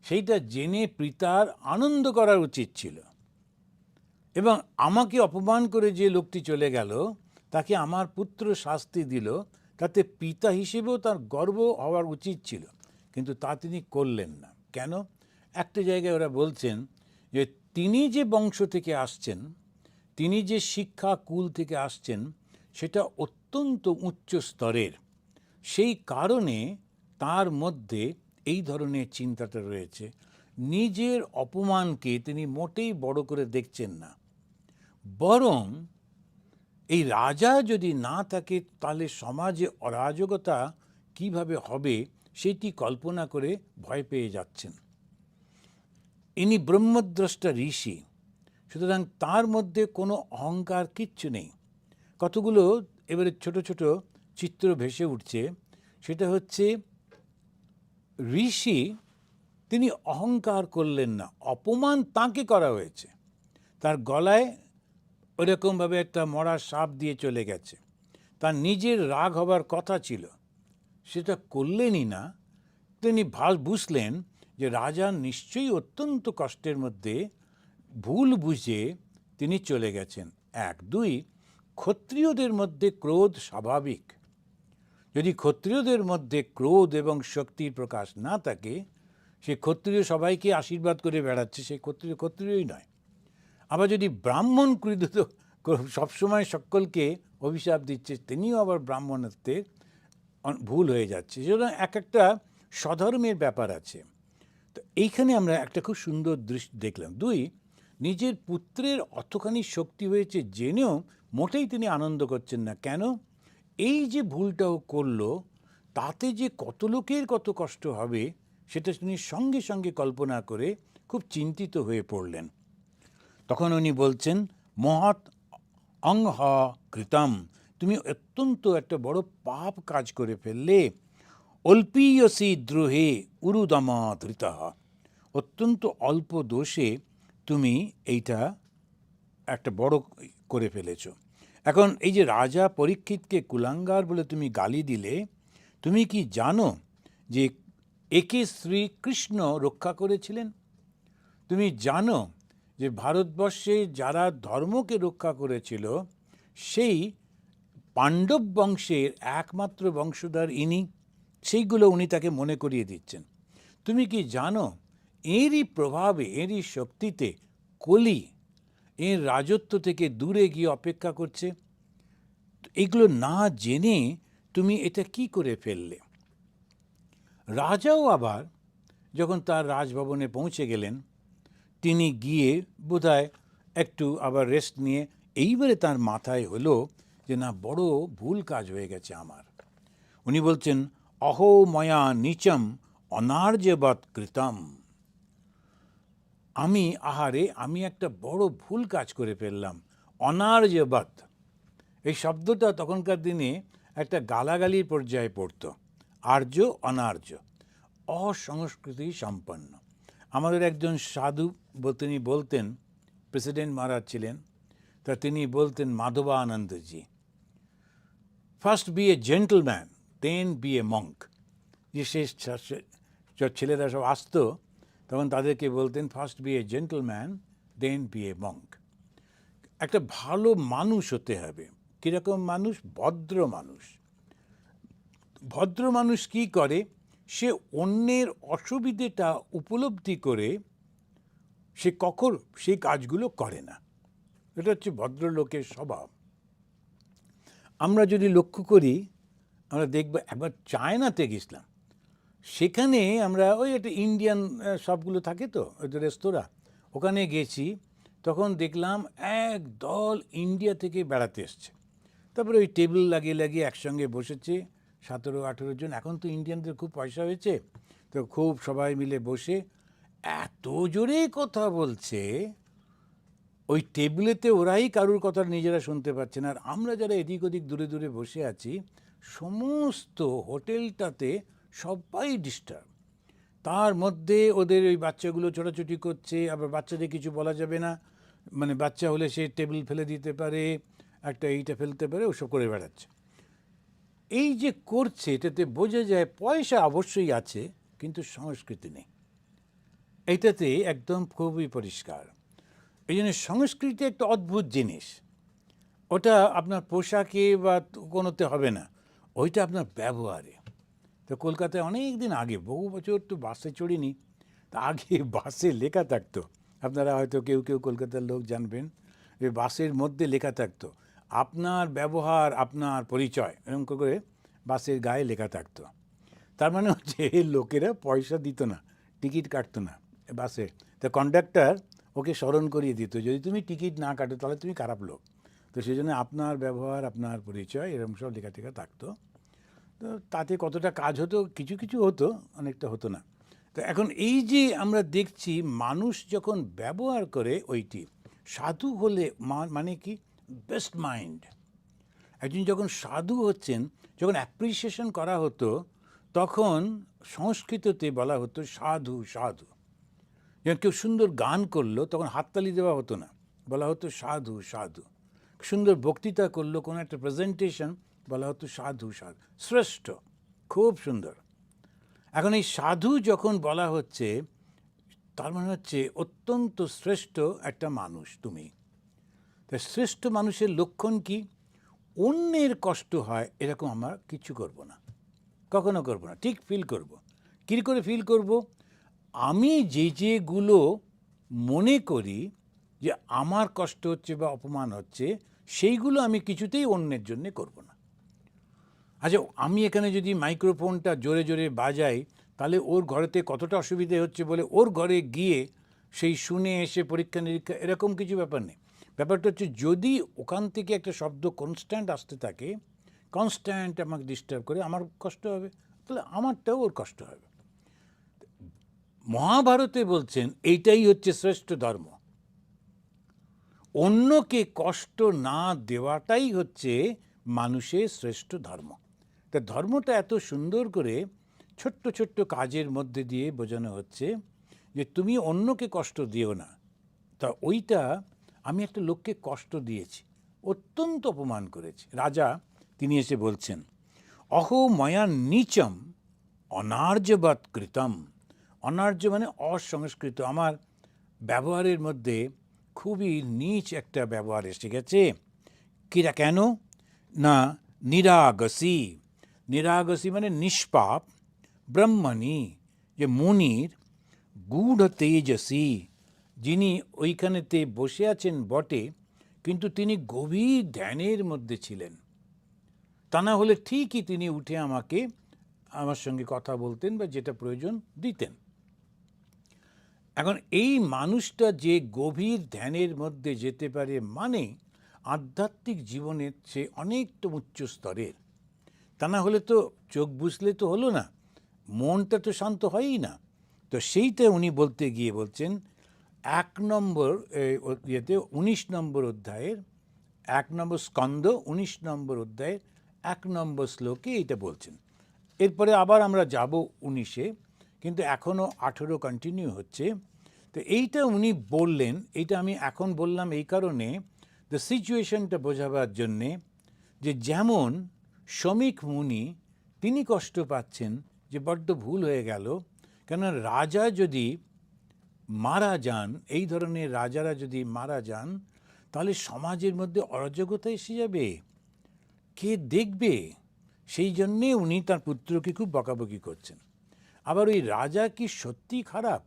সেইটা জেনে পিতার আনন্দ করার উচিত ছিল। এবং আমাকে অপমান করে যে লোকটি চলে গেল, তাকে আমার পুত্র শাস্তি দিল, তাতে পিতা হিসেবেও তার গর্ব হওয়ার উচিত ছিল, কিন্তু তা তিনি করলেন না। কেন? একটা জায়গায় ওরা বলছেন যে তিনি যে বংশ থেকে আসছেন, তিনি যে শিক্ষা কুল থেকে আসছেন, সেটা অত্যন্ত উচ্চ স্তরের, সেই কারণে তার মধ্যে এই ধরনের চিন্তাটা রয়েছে। নিজের অপমানকে তিনি মোটেই বড় করে দেখছেন না, বরং এই রাজা যদি না থাকে তাহলে সমাজে অরাজকতা কিভাবে হবে সেটি কল্পনা করে ভয় পেয়ে যাচ্ছেন। ইনি ব্রহ্মদ্রষ্টা ঋষি, সুতরাং তার মধ্যে কোনো অহংকার কিচ্ছু নেই। কতগুলো এবারে ছোট ছোট চিত্র ভেসে উঠছে, সেটা হচ্ছে ঋষি তিনি অহংকার করলেন না, অপমান তাকে করা হয়েছে, তার গলায় ওরকমভাবে একটা মরা সাপ দিয়ে চলে গেছে, তার নিজের রাগ হবার কথা ছিল, সেটা করলেনই না। তিনি বুঝলেন যে রাজা নিশ্চয়ই অত্যন্ত কষ্টের মধ্যে, ভুল বুঝে তিনি চলে গেছেন। এক, দুই, ক্ষত্রিয়দের মধ্যে ক্রোধ স্বাভাবিক। যদি ক্ষত্রিয়দের মধ্যে ক্রোধ এবং শক্তির প্রকাশ না থাকে, সে ক্ষত্রিয় সবাইকে আশীর্বাদ করে বেড়াচ্ছে, সেই ক্ষত্রিয়ই নয়। আবার যদি ব্রাহ্মণ ক্রোধিত সবসময় সকলকে অভিশাপ দিচ্ছে, তিনিও আবার ব্রাহ্মণত্বের ভুল হয়ে যাচ্ছে। সুতরাং এক একটা স্বধর্মের ব্যাপার আছে। তো এইখানে আমরা একটা খুব সুন্দর দৃশ্য দেখলাম। দুই, নিজের পুত্রের অতখানি শক্তি হয়েছে জেনেও মোটেই তিনি আনন্দ করছেন না। কেন? এই যে ভুলটাও করলো, তাতে যে কত লোকের কত কষ্ট হবে সেটা তিনি সঙ্গে সঙ্গে কল্পনা করে খুব চিন্তিত হয়ে পড়লেন। তখন উনি বলছেন, মহৎ অংহ কৃতম, তুমি অত্যন্ত একটা বড় পাপ কাজ করে ফেললে। অল্পীয়সি দ্রোহে উরুদম ধৃতঃ, অত্যন্ত অল্প দোষে তুমি এইটা একটা বড় করে ফেলেছ। এখন এই যে রাজা পরীক্ষিতকে কুলাঙ্গার বলে তুমি গালি দিলে, তুমি কি জানো যে একে শ্রীকৃষ্ণ রক্ষা করেছিলেন? তুমি জানো যে ভারতবর্ষে যারা ধর্মকে রক্ষা করেছিল, সেই পাণ্ডব বংশের একমাত্র বংশধর ইনি, সেইগুলো উনি তাকে মনে করিয়ে দিচ্ছেন। তুমি কি জানো এরই প্রভাবে, এরই শক্তিতে কলি এর রাজত্ব থেকে দূরে গিয়ে অপেক্ষা করছে। এগুলো না জেনে তুমি এটা কি করে ফেললে? রাজাও আবার যখন তার রাজভবনে পৌঁছে গেলেন, তিনি গিয়ে বোধহয় একটু আবার রেস্ট নিয়ে এইবারে তার মাথায় হলো যে না, বড় ভুল কাজ হয়ে গেছে আমার। উনি বলছেন, অহো ময়া নিচম অনার্যবৎ কৃতম। আমি একটা বড় ভুল কাজ করে ফেললাম। অনার্যবৎ, এই শব্দটা তখনকার দিনে একটা গালাগালির পর্যায়ে পড়ত। আর্য, অনার্য, অসংস্কৃতি সম্পন্ন। আমাদের একজন সাধু তিনি বলতেন, প্রেসিডেন্ট মহারাজ ছিলেন, তা তিনি বলতেন, Madhabanandaji, first be a gentleman then be a monk. যে ছেলেরা সব আসতো তখন তাদেরকে বলতেন, first be a gentleman then be a monk. একটা ভালো মানুষ হতে হবে। কীরকম মানুষ? ভদ্র মানুষ। ভদ্র মানুষ কি করে? সে অন্যের অসুবিধেটা উপলব্ধি করে সে কখন সেই কাজগুলো করে না। এটা হচ্ছে ভদ্রলোকের স্বভাব। আমরা যদি লক্ষ্য করি, আমরা দেখব, একবার চায়নাতে গেছিলাম, সেখানে আমরা ওই একটা ইন্ডিয়ান সবগুলো থাকে তো ওই তো রেস্তোরাঁ, ওখানে গেছি, তখন দেখলাম এক দল ইন্ডিয়া থেকে বেড়াতে এসছে। তারপরে ওই টেবিল লাগিয়ে লাগিয়ে একসঙ্গে বসেছে 17-18 জন। এখন তো ইন্ডিয়ানদের খুব পয়সা হয়েছে, তো খুব সবাই মিলে বসে এত জোরে কথা বলছে, ওই টেবিলেতে ওরাই কারুর কথা নিজেরা শুনতে পাচ্ছে না। আর আমরা যারা এদিক ওদিক দূরে দূরে বসে আছি, সমস্ত হোটেলটাতে সবাই ডিস্টার্ব। তার মধ্যে ওদের ওই বাচ্চাগুলো ছোটাছুটি করছে, আবার বাচ্চাদের কিছু বলা যাবে না, মানে বাচ্চা হলে সে টেবিল ফেলে দিতে পারে, একটা এইটা ফেলতে পারে, ওসব করে বেড়াচ্ছে। এই যে করছে, এটাতে বোঝা যায় পয়সা অবশ্যই আছে, কিন্তু সংস্কৃতি নেই। এইটাতে একদম খুবই পরিষ্কার। এই জন্য সংস্কৃতি একটা অদ্ভুত জিনিস। ওটা আপনার পোশাকে বা কোনোতে হবে না, ওইটা আপনার ব্যবহারে। তো কলকাতায় অনেক দিন আগে, বহু বছর তো বাসে চড়িনি, তা আগে বাসে লেখা থাকতো, আপনারা হয়তো কেউ কেউ কলকাতার লোক জানবেন, যে বাসের মধ্যে লেখা থাকতো, আপনার ব্যবহার আপনার পরিচয়, এরকম করে বাসের গায়ে লেখা থাকতো। তার মানে হচ্ছে লোকেরা পয়সা দিত না, টিকিট কাটতো না বাসে, তা কন্ডাক্টর ওকে স্মরণ করিয়ে দিত, যদি তুমি টিকিট না কাটো তাহলে তুমি খারাপ লোক। তো সেই জন্য আপনার ব্যবহার আপনার পরিচয় এরকম সব লেখা টেখা থাকতো। তো তাতে কতটা কাজ হতো, কিছু কিছু হতো, অনেকটা হতো না। তো এখন এই যে আমরা দেখছি, মানুষ যখন ব্যবহার করে ওইটি, সাধু হলে মানে কি, বেস্ট মাইন্ড। একজন যখন সাধু হচ্ছেন, যখন অ্যাপ্রিসিয়েশন করা হতো, তখন সংস্কৃততে বলা হতো সাধু সাধু। যখন কেউ সুন্দর গান করলো, তখন হাততালি দেওয়া হতো না, বলা হতো সাধু সাধু। সুন্দর বক্তৃতা করলো, কোনো একটা প্রেজেন্টেশন, বলা হতো সাধু সাধু, শ্রেষ্ঠ, খুব সুন্দর। এখন এই সাধু যখন বলা হচ্ছে, তার মানে হচ্ছে অত্যন্ত শ্রেষ্ঠ একটা মানুষ তুমি। তাই শ্রেষ্ঠ মানুষের লক্ষণ কি? অন্যের কষ্ট হয় এরকম আমরা কিছু করব না, কখনো করব না। ঠিক ফিল করব। কী করে ফিল করব? আমি যেগুলো মনে করি যে আমার কষ্ট হচ্ছে বা অপমান হচ্ছে, সেইগুলো আমি কিছুতেই অন্যের জন্য করব না। আচ্ছা, আমি এখানে যদি মাইক্রোফোনটা জোরে জোরে বাজাই, তাহলে ওর ঘরেতে কতটা অসুবিধে হচ্ছে বলে ওর ঘরে গিয়ে সেই শুনে এসে পরীক্ষা নিরীক্ষা, এরকম কিছু ব্যাপার নেই। ব্যাপারটা হচ্ছে, যদি ওখান থেকে একটা শব্দ কনস্ট্যান্ট আসতে থাকে, কনস্ট্যান্ট আমাকে ডিস্টার্ব করে, আমার কষ্ট হবে, তাহলে আমারটাও ওর কষ্ট হবে। মহাভারতে বলছেন এইটাই হচ্ছে শ্রেষ্ঠ ধর্ম। অন্যকে কষ্ট না দেওয়াটাই হচ্ছে মানুষের শ্রেষ্ঠ ধর্ম। তা ধর্মটা এত সুন্দর করে ছোট্ট ছোট্ট কাজের মধ্যে দিয়ে বোঝানো হচ্ছে যে তুমি অন্যকে কষ্ট দিও না। তা ওইটা, আমি একটা লোককে কষ্ট দিয়েছি, অত্যন্ত অপমান করেছি, রাজা তিনি এসে বলছেন, অহো ময়া নিচম অনার্যবৎ কৃতম। অনার্য মানে অসংস্কৃত, আমার ব্যবহারের মধ্যে খুবই নীচ একটা ব্যবহার এসে গেছে। কিরা কেন? না নিরাগসী। নিরাগসী মানে নিষ্পাপ, ব্রহ্মণী যে মুনির, গূঢ় তেজসী যিনি ওইখানেতে বসে আছেন বটে, কিন্তু তিনি গভীর ধ্যানের মধ্যে ছিলেন। তা না হলে ঠিকই তিনি উঠে আমার সঙ্গে কথা বলতেন বা যেটা প্রয়োজন দিতেন। এখন এই মানুষটা যে গভীর ধ্যানের মধ্যে যেতে পারে মানে আধ্যাত্মিক জীবনের চেয়ে অনেকটা উচ্চ স্তরের। তা না হলে তো চোখ বুঝলে তো হলো না, মনটা তো শান্ত হয়ই না। তো সেইটা উনি বলতে গিয়ে বলছেন 1 নম্বর ইয়েতে 19 নম্বর অধ্যায়ের 1 নম্বর স্কন্দ 19 নম্বর অধ্যায়ের 1 নম্বর শ্লোকে এটা বলছেন। এরপরে আবার আমরা যাব 19-এ, কিন্তু এখনও 18 কন্টিনিউ হচ্ছে। তো এইটা উনি বললেন, এইটা আমি এখন বললাম এই কারণে দ্য সিচুয়েশনটা বোঝাবার জন্যে, যে যেমন শ্রমিক মুনি তিনি কষ্ট পাচ্ছেন যে বড্ড ভুল হয়ে গেল, কেন রাজা যদি মারা যান, এই ধরনের রাজারা যদি মারা যান, তাহলে সমাজের মধ্যে অরাজকতা এসে যাবে, কে দেখবে? সেই জন্যে উনি তার পুত্রকে খুব বকাবকি করছেন। আবার ওই রাজা কি সত্যি খারাপ?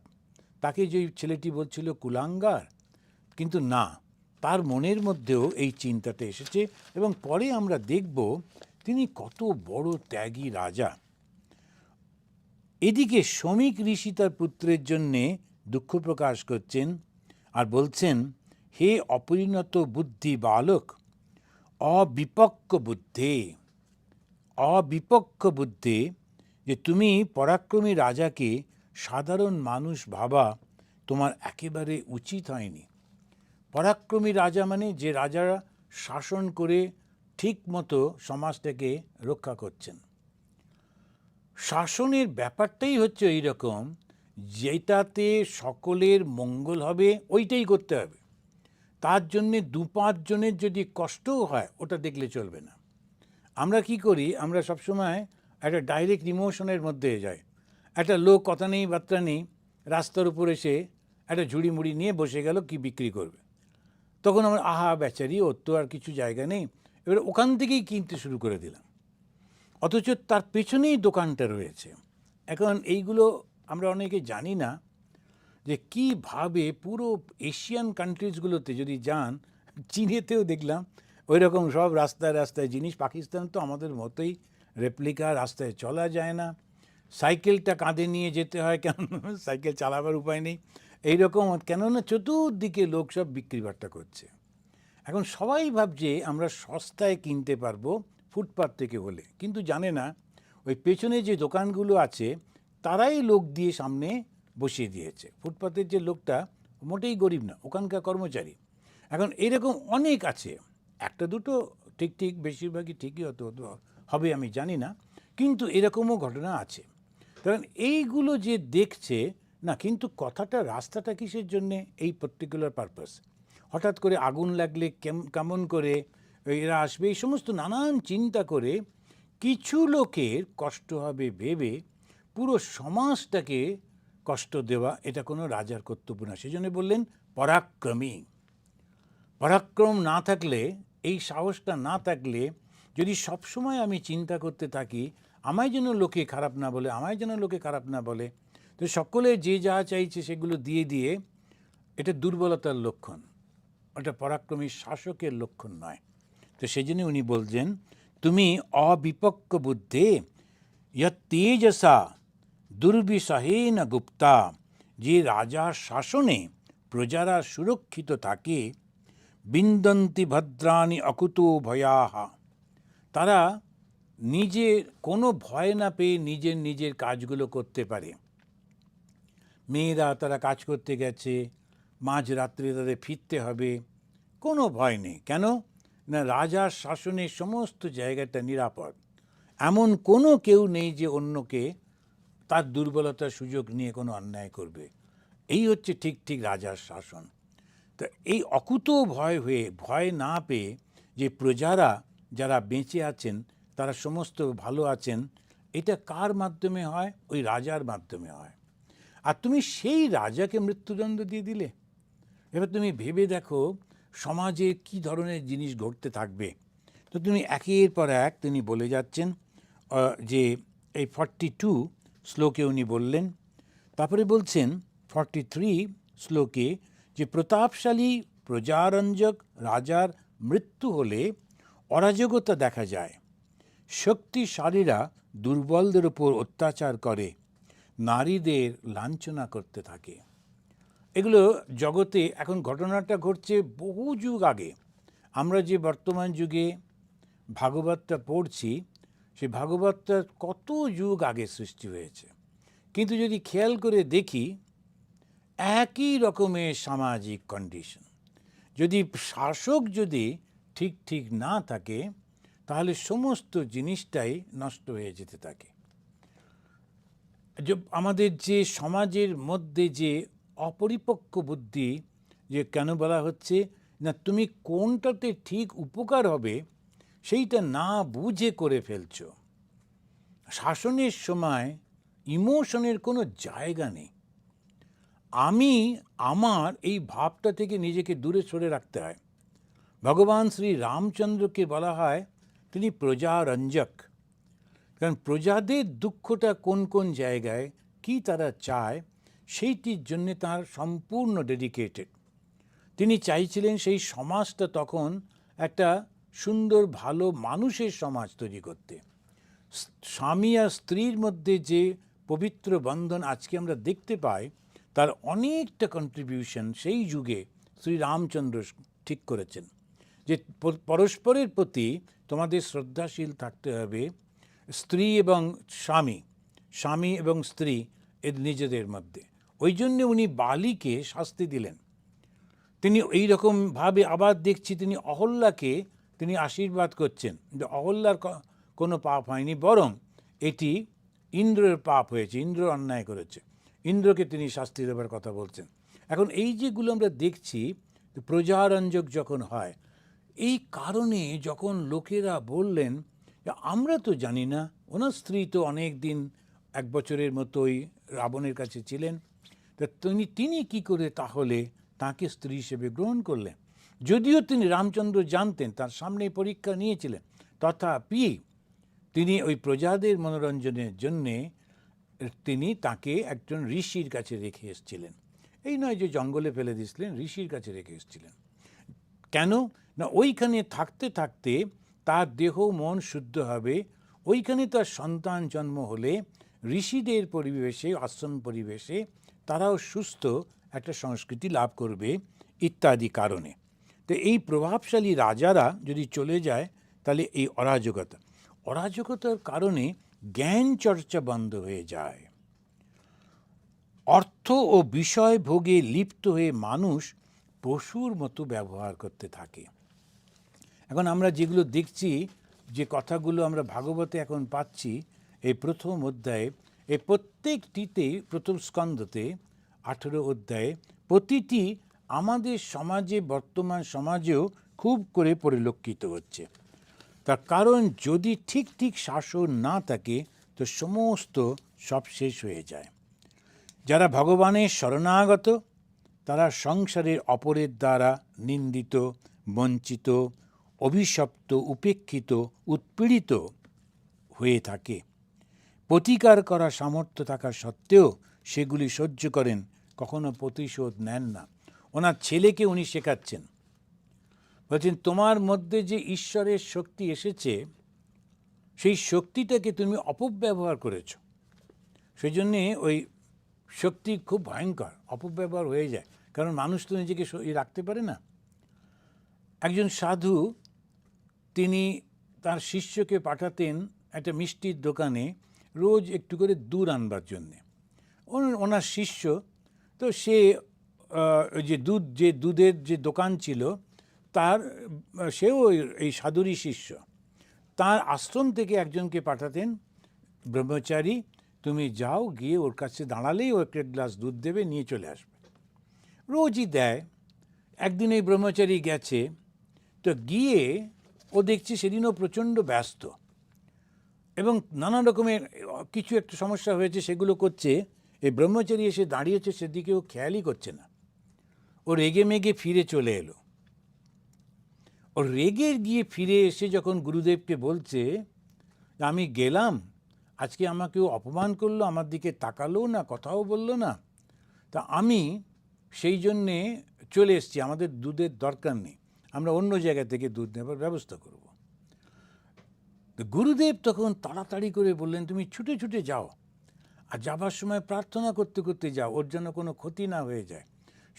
তাকে যে ছেলেটি বলছিল কুলাঙ্গার, কিন্তু না, তার মনের মধ্যেও এই চিন্তাটা এসেছে, এবং পরে আমরা দেখব তিনি কত বড় ত্যাগী রাজা। এদিকে শ্রমিক ঋষি তার পুত্রের জন্যে দুঃখ প্রকাশ করছেন আর বলছেন, হে অপরিণত বুদ্ধি বালক, অবিপক্ক বুদ্ধে, যে তুমি পরাক্রমী রাজাকে সাধারণ মানুষ ভাবা তোমার একেবারে উচিত হয়নি। পরাক্রমী রাজা মানে যে রাজারা শাসন করে ঠিক মতো সমাজটাকে রক্ষা করছেন। শাসনের ব্যাপারটাই হচ্ছে এই রকম, যেটাতে সকলের মঙ্গল হবে ওইটাই করতে হবে। তার জন্যে 2-5 জনের যদি কষ্টও হয় ওটা দেখলে চলবে না। আমরা কি করি, আমরা সবসময় একটা ডাইরেক্ট ইমোশনের মধ্যে যাই। একটা লোক কথা নেই বার্তা নেই রাস্তার উপর এসে একটা ঝুড়ি মুড়ি নিয়ে বসে গেল কি বিক্রি করবে, তখন আমরা আহা বেচারি, ওর তো আর কিছু জায়গা নেই, এবার ওখান থেকেই কিনতে শুরু করে দিলাম, অথচ তার পেছনেই দোকানটা রয়েছে। এখন এইগুলো আমরা অনেকে জানি না যে কীভাবে পুরো এশিয়ান কান্ট্রিজগুলোতে যদি যান, চীনেতেও দেখলাম ওই রকম সব রাস্তায় রাস্তায় জিনিস। পাকিস্তান তো আমাদের মতোই রেপ্লিকা, রাস্তায় চলা যায় না, সাইকেলটা কাঁধে নিয়ে যেতে হয়, কেন সাইকেল চালাবার উপায় নেই, এইরকম, কেননা চতুর্দিকে লোক সব বিক্রি বাট্টা করছে। এখন সবাই ভাবছে আমরা সস্তায় কিনতে পারবো ফুটপাত থেকে হলে, কিন্তু জানে না ওই পেছনে যে দোকানগুলো আছে তারাই লোক দিয়ে সামনে বসিয়ে দিয়েছে। ফুটপাতের যে লোকটা মোটেই গরিব না, ওখানকার কর্মচারী। এখন এরকম অনেক আছে, একটা দুটো ঠিক বেশিরভাগই ঠিকই হবে আমি জানি না, কিন্তু এরকমও ঘটনা আছে। কারণ এইগুলো যে দেখছে না, কিন্তু কথাটা রাস্তাটা কিসের জন্যে, এই পার্টিকুলার পারপাস। হঠাৎ করে আগুন লাগলে কেমন করে এরা আসবে, এই সমস্ত নানান চিন্তা করে কিছু লোকের কষ্ট হবে ভেবে পুরো সমাজটাকে কষ্ট দেওয়া, এটা কোনো রাজার কর্তব্য না। সেই জন্য বললেন পরাক্রম না থাকলে, এই সাহসটা না থাকলে, যদি সবসময় আমি চিন্তা করতে থাকি আমায় যেন লোকে খারাপ না বলে, তো সকলে যে যা চাইছে সেগুলো দিয়ে দিয়ে, এটা দুর্বলতার লক্ষণ, ওটা পরাক্রমী শাসকের লক্ষণ নয়। তো সেই জন্য উনি বলছেন, তুমি অবিপক্ক বুদ্ধে তেজসা দুর্বিষহেন গুপ্তা, যে রাজার শাসনে প্রজারা সুরক্ষিত থাকে, বিন্দন্তি ভদ্রাণি অকুতো ভয়াহা, তারা নিজের কোনো ভয় না পেয়ে নিজের কাজগুলো করতে পারে। মেয়েরা তারা কাজ করতে গেছে, মাঝরাত্রে তাদের ফিরতে হবে, কোনো ভয় নেই। কেন না, রাজার শাসনে সমস্ত জায়গাটা নিরাপদ, এমন কোনো কেউ নেই যে অন্যকে তার দুর্বলতার সুযোগ নিয়ে কোনো অন্যায় করবে। এই হচ্ছে ঠিক রাজার শাসন। তো এই অকুতো ভয় না পেয়ে যে প্রজারা যারা বেঁচে আছেন তারা সমস্ত ভালো আছেন, এটা কার মাধ্যমে হয়? ওই রাজার মাধ্যমে হয়। আর তুমি সেই রাজাকে মৃত্যুদণ্ড দিয়ে দিলে, এবার তুমি ভেবে দেখো সমাজে কি ধরনের জিনিস ঘটতে থাকবে। তো তুমি একের পর এক তিনি বলে যাচ্ছেন, যে এই 42 শ্লোকে উনি বললেন, তারপরে বলছেন 43 শ্লোকে, যে প্রতাপশালী প্রজারঞ্জক রাজার মৃত্যু হলে অরাজকতা দেখা যায়, শক্তিশালীরা দুর্বলদের উপর অত্যাচার করে, নারীদের লাঞ্ছনা করতে থাকে। এগুলো জগতে এখন ঘটনাটা ঘটছে বহু যুগ আগে। আমরা যে বর্তমান যুগে ভাগবতটা পড়ছি, সেই ভাগবতটা কত যুগ আগে সৃষ্টি হয়েছে। কিন্তু যদি খেয়াল করে দেখি, একই রকমের সামাজিক কন্ডিশন। যদি শাসক যদি ঠিক না থাকে, তাহলে সমস্ত জিনিসটাই নষ্ট হয়ে যেতে থাকে। আমাদের যে সমাজের মধ্যে যে অপরিপক্ক বুদ্ধি, যে কেন বলা হচ্ছে না তুমি কোনটাতে ঠিক উপকার হবে সেইটা না বুঝে করে ফেলছো। শাসনের সময় ইমোশনের কোনো জায়গা নেই। আমার এই ভাবটা থেকে নিজেকে দূরে সরে রাখতে হয়। ভগবান শ্রী রামচন্দ্রকে বলা হয় তিনি প্রজারঞ্জক, কারণ প্রজাদের দুঃখটা কোন কোন জায়গায় কি তারা চায় সেইটির জন্য তার সম্পূর্ণ ডেডিকেটেড। তিনি চাইছিলেন সেই সমাজটা তখন একটা সুন্দর ভালো মানুষের সমাজ তৈরি করতে। স্বামী আর স্ত্রীর মধ্যে যে পবিত্র বন্ধন আজকে আমরা দেখতে পাই, তার অনেকটা কন্ট্রিবিউশন সেই যুগে শ্রী রামচন্দ্র ঠিক করেছেন, যে পরস্পরের প্রতি তোমাদের শ্রদ্ধাশীল থাকতে হবে। স্ত্রী এবং স্বামী এবং স্ত্রী এর নিজেদের মধ্যে। ওই জন্য উনি বালিকে শাস্তি দিলেন। তিনি এই রকমভাবে আবার দেখছি তিনি অহল্যাকে তিনি আশীর্বাদ করছেন যে অহল্যার কোনো পাপ হয়নি, বরং এটি ইন্দ্রের পাপ হয়েছে, ইন্দ্র অন্যায় করেছে, ইন্দ্রকে তিনি শাস্তি দেবার কথা বলছেন। এখন এই যেগুলো আমরা দেখছি প্রজারঞ্জক যখন হয়, এই কারণে যখন লোকেরা বললেন আমরা তো জানি না, ওনার স্ত্রী তো অনেক দিন 1 বছরের মতোই রাবণের কাছে ছিলেন, তা তিনি কি করে তাহলে তাকে স্ত্রী হিসেবে গ্রহণ করলেন? যদিও তিনি রামচন্দ্র জানতেন, তার সামনে পরীক্ষা নিয়েছিলেন, তথাপি তিনি ওই প্রজাদের মনোরঞ্জনের জন্যে তিনি তাকে একজন ঋষির কাছে রেখে এসেছিলেন। এই নয় যে জঙ্গলে ফেলে দিয়েছিলেন, ঋষির কাছে রেখে এসেছিলেন। কেন না, ওইখানে থাকতে থাকতে তার দেহ মন শুদ্ধ হবে, ওইখানে তার সন্তান জন্ম হলে ঋষিদের পরিবেশে, আশ্রম পরিবেশে তারাও সুস্থ একটা সংস্কৃতি লাভ করবে ইত্যাদি কারণে। তো এই প্রভাবশালী রাজারা যদি চলে যায়, তাহলে এই অরাজকতার কারণে জ্ঞান চর্চা বন্ধ হয়ে যায়। অর্থ ও বিষয় ভোগে লিপ্ত হয়ে মানুষ পশুর মতো ব্যবহার করতে থাকে। এখন আমরা যেগুলো দেখছি, যে কথাগুলো আমরা ভাগবতে এখন পাচ্ছি, এই প্রথম অধ্যায়ে, এই প্রত্যেকটিতে প্রথম স্কন্ধতে 18 অধ্যায়ে প্রতিটি আমাদের সমাজে, বর্তমান সমাজেও খুব করে পরিলক্ষিত হচ্ছে। তার কারণ যদি ঠিক শাসন না থাকে তো সমস্ত সব শেষ হয়ে যায়। যারা ভগবানের শরণাগত তারা সংসারের অপরের দ্বারা নিন্দিত, বঞ্চিত, অভিশপ্ত, উপেক্ষিত, উৎপীড়িত হয়ে থাকে। প্রতিকার করার সামর্থ্য থাকা সত্ত্বেও সেগুলি সহ্য করেন, কখনো প্রতিশোধ নেন না। ওনার ছেলেকে উনি শেখাচ্ছেন, বলছেন তোমার মধ্যে যে ঈশ্বরের শক্তি এসেছে, সেই শক্তিটাকে তুমি অপব্যবহার করেছ। সেই জন্যে ওই শক্তি খুব ভয়ঙ্কর, অপব্যবহার হয়ে যায়, কারণ মানুষ তো নিজেকে রাখতে পারে না। একজন সাধু তিনি তার শিষ্যকে পাঠাতেন একটা মিষ্টির দোকানে রোজ একটু করে দুধ আনবার জন্যে। ওনার শিষ্য তো সে যে দুধের যে দোকান ছিল সেও এই সাধুরই শিষ্য। তার আশ্রম থেকে একজনকে পাঠাতেন, ব্রহ্মচারী, তুমি যাও, গিয়ে ওর কাছে দাঁড়ালেই ও একটা গ্লাস দুধ দেবে, নিয়ে চলে আসবে। রোজই দেয়। একদিন এই ব্রহ্মচারী গেছে, তো গিয়ে ও দেখছে সেদিনও প্রচণ্ড ব্যস্ত এবং নানা রকমের কিছু একটা সমস্যা হয়েছে, সেগুলো করছে। এই ব্রহ্মচারী এসে দাঁড়িয়েছে, সেদিকেও খেয়ালই করছে না। ও রেগে মেগে ফিরে চলে এলো। ও রেগে গিয়ে ফিরে এসে যখন গুরুদেবকে বলছে, আমি গেলাম, আজকে আমাকেও অপমান করলো, আমার দিকে তাকালো না, কথাও বললো না, তা আমি সেই জন্যে চলে এসছি, আমাদের দুধের দরকার নেই, আমরা অন্য জায়গা থেকে দুধ নেবার ব্যবস্থা করব। তো গুরুদেব তখন তাড়াতাড়ি করে বললেন, তুমি ছুটে ছুটে যাও, আর যাবার সময় প্রার্থনা করতে করতে যাও, ওর যেন কোনো ক্ষতি না হয়ে যায়।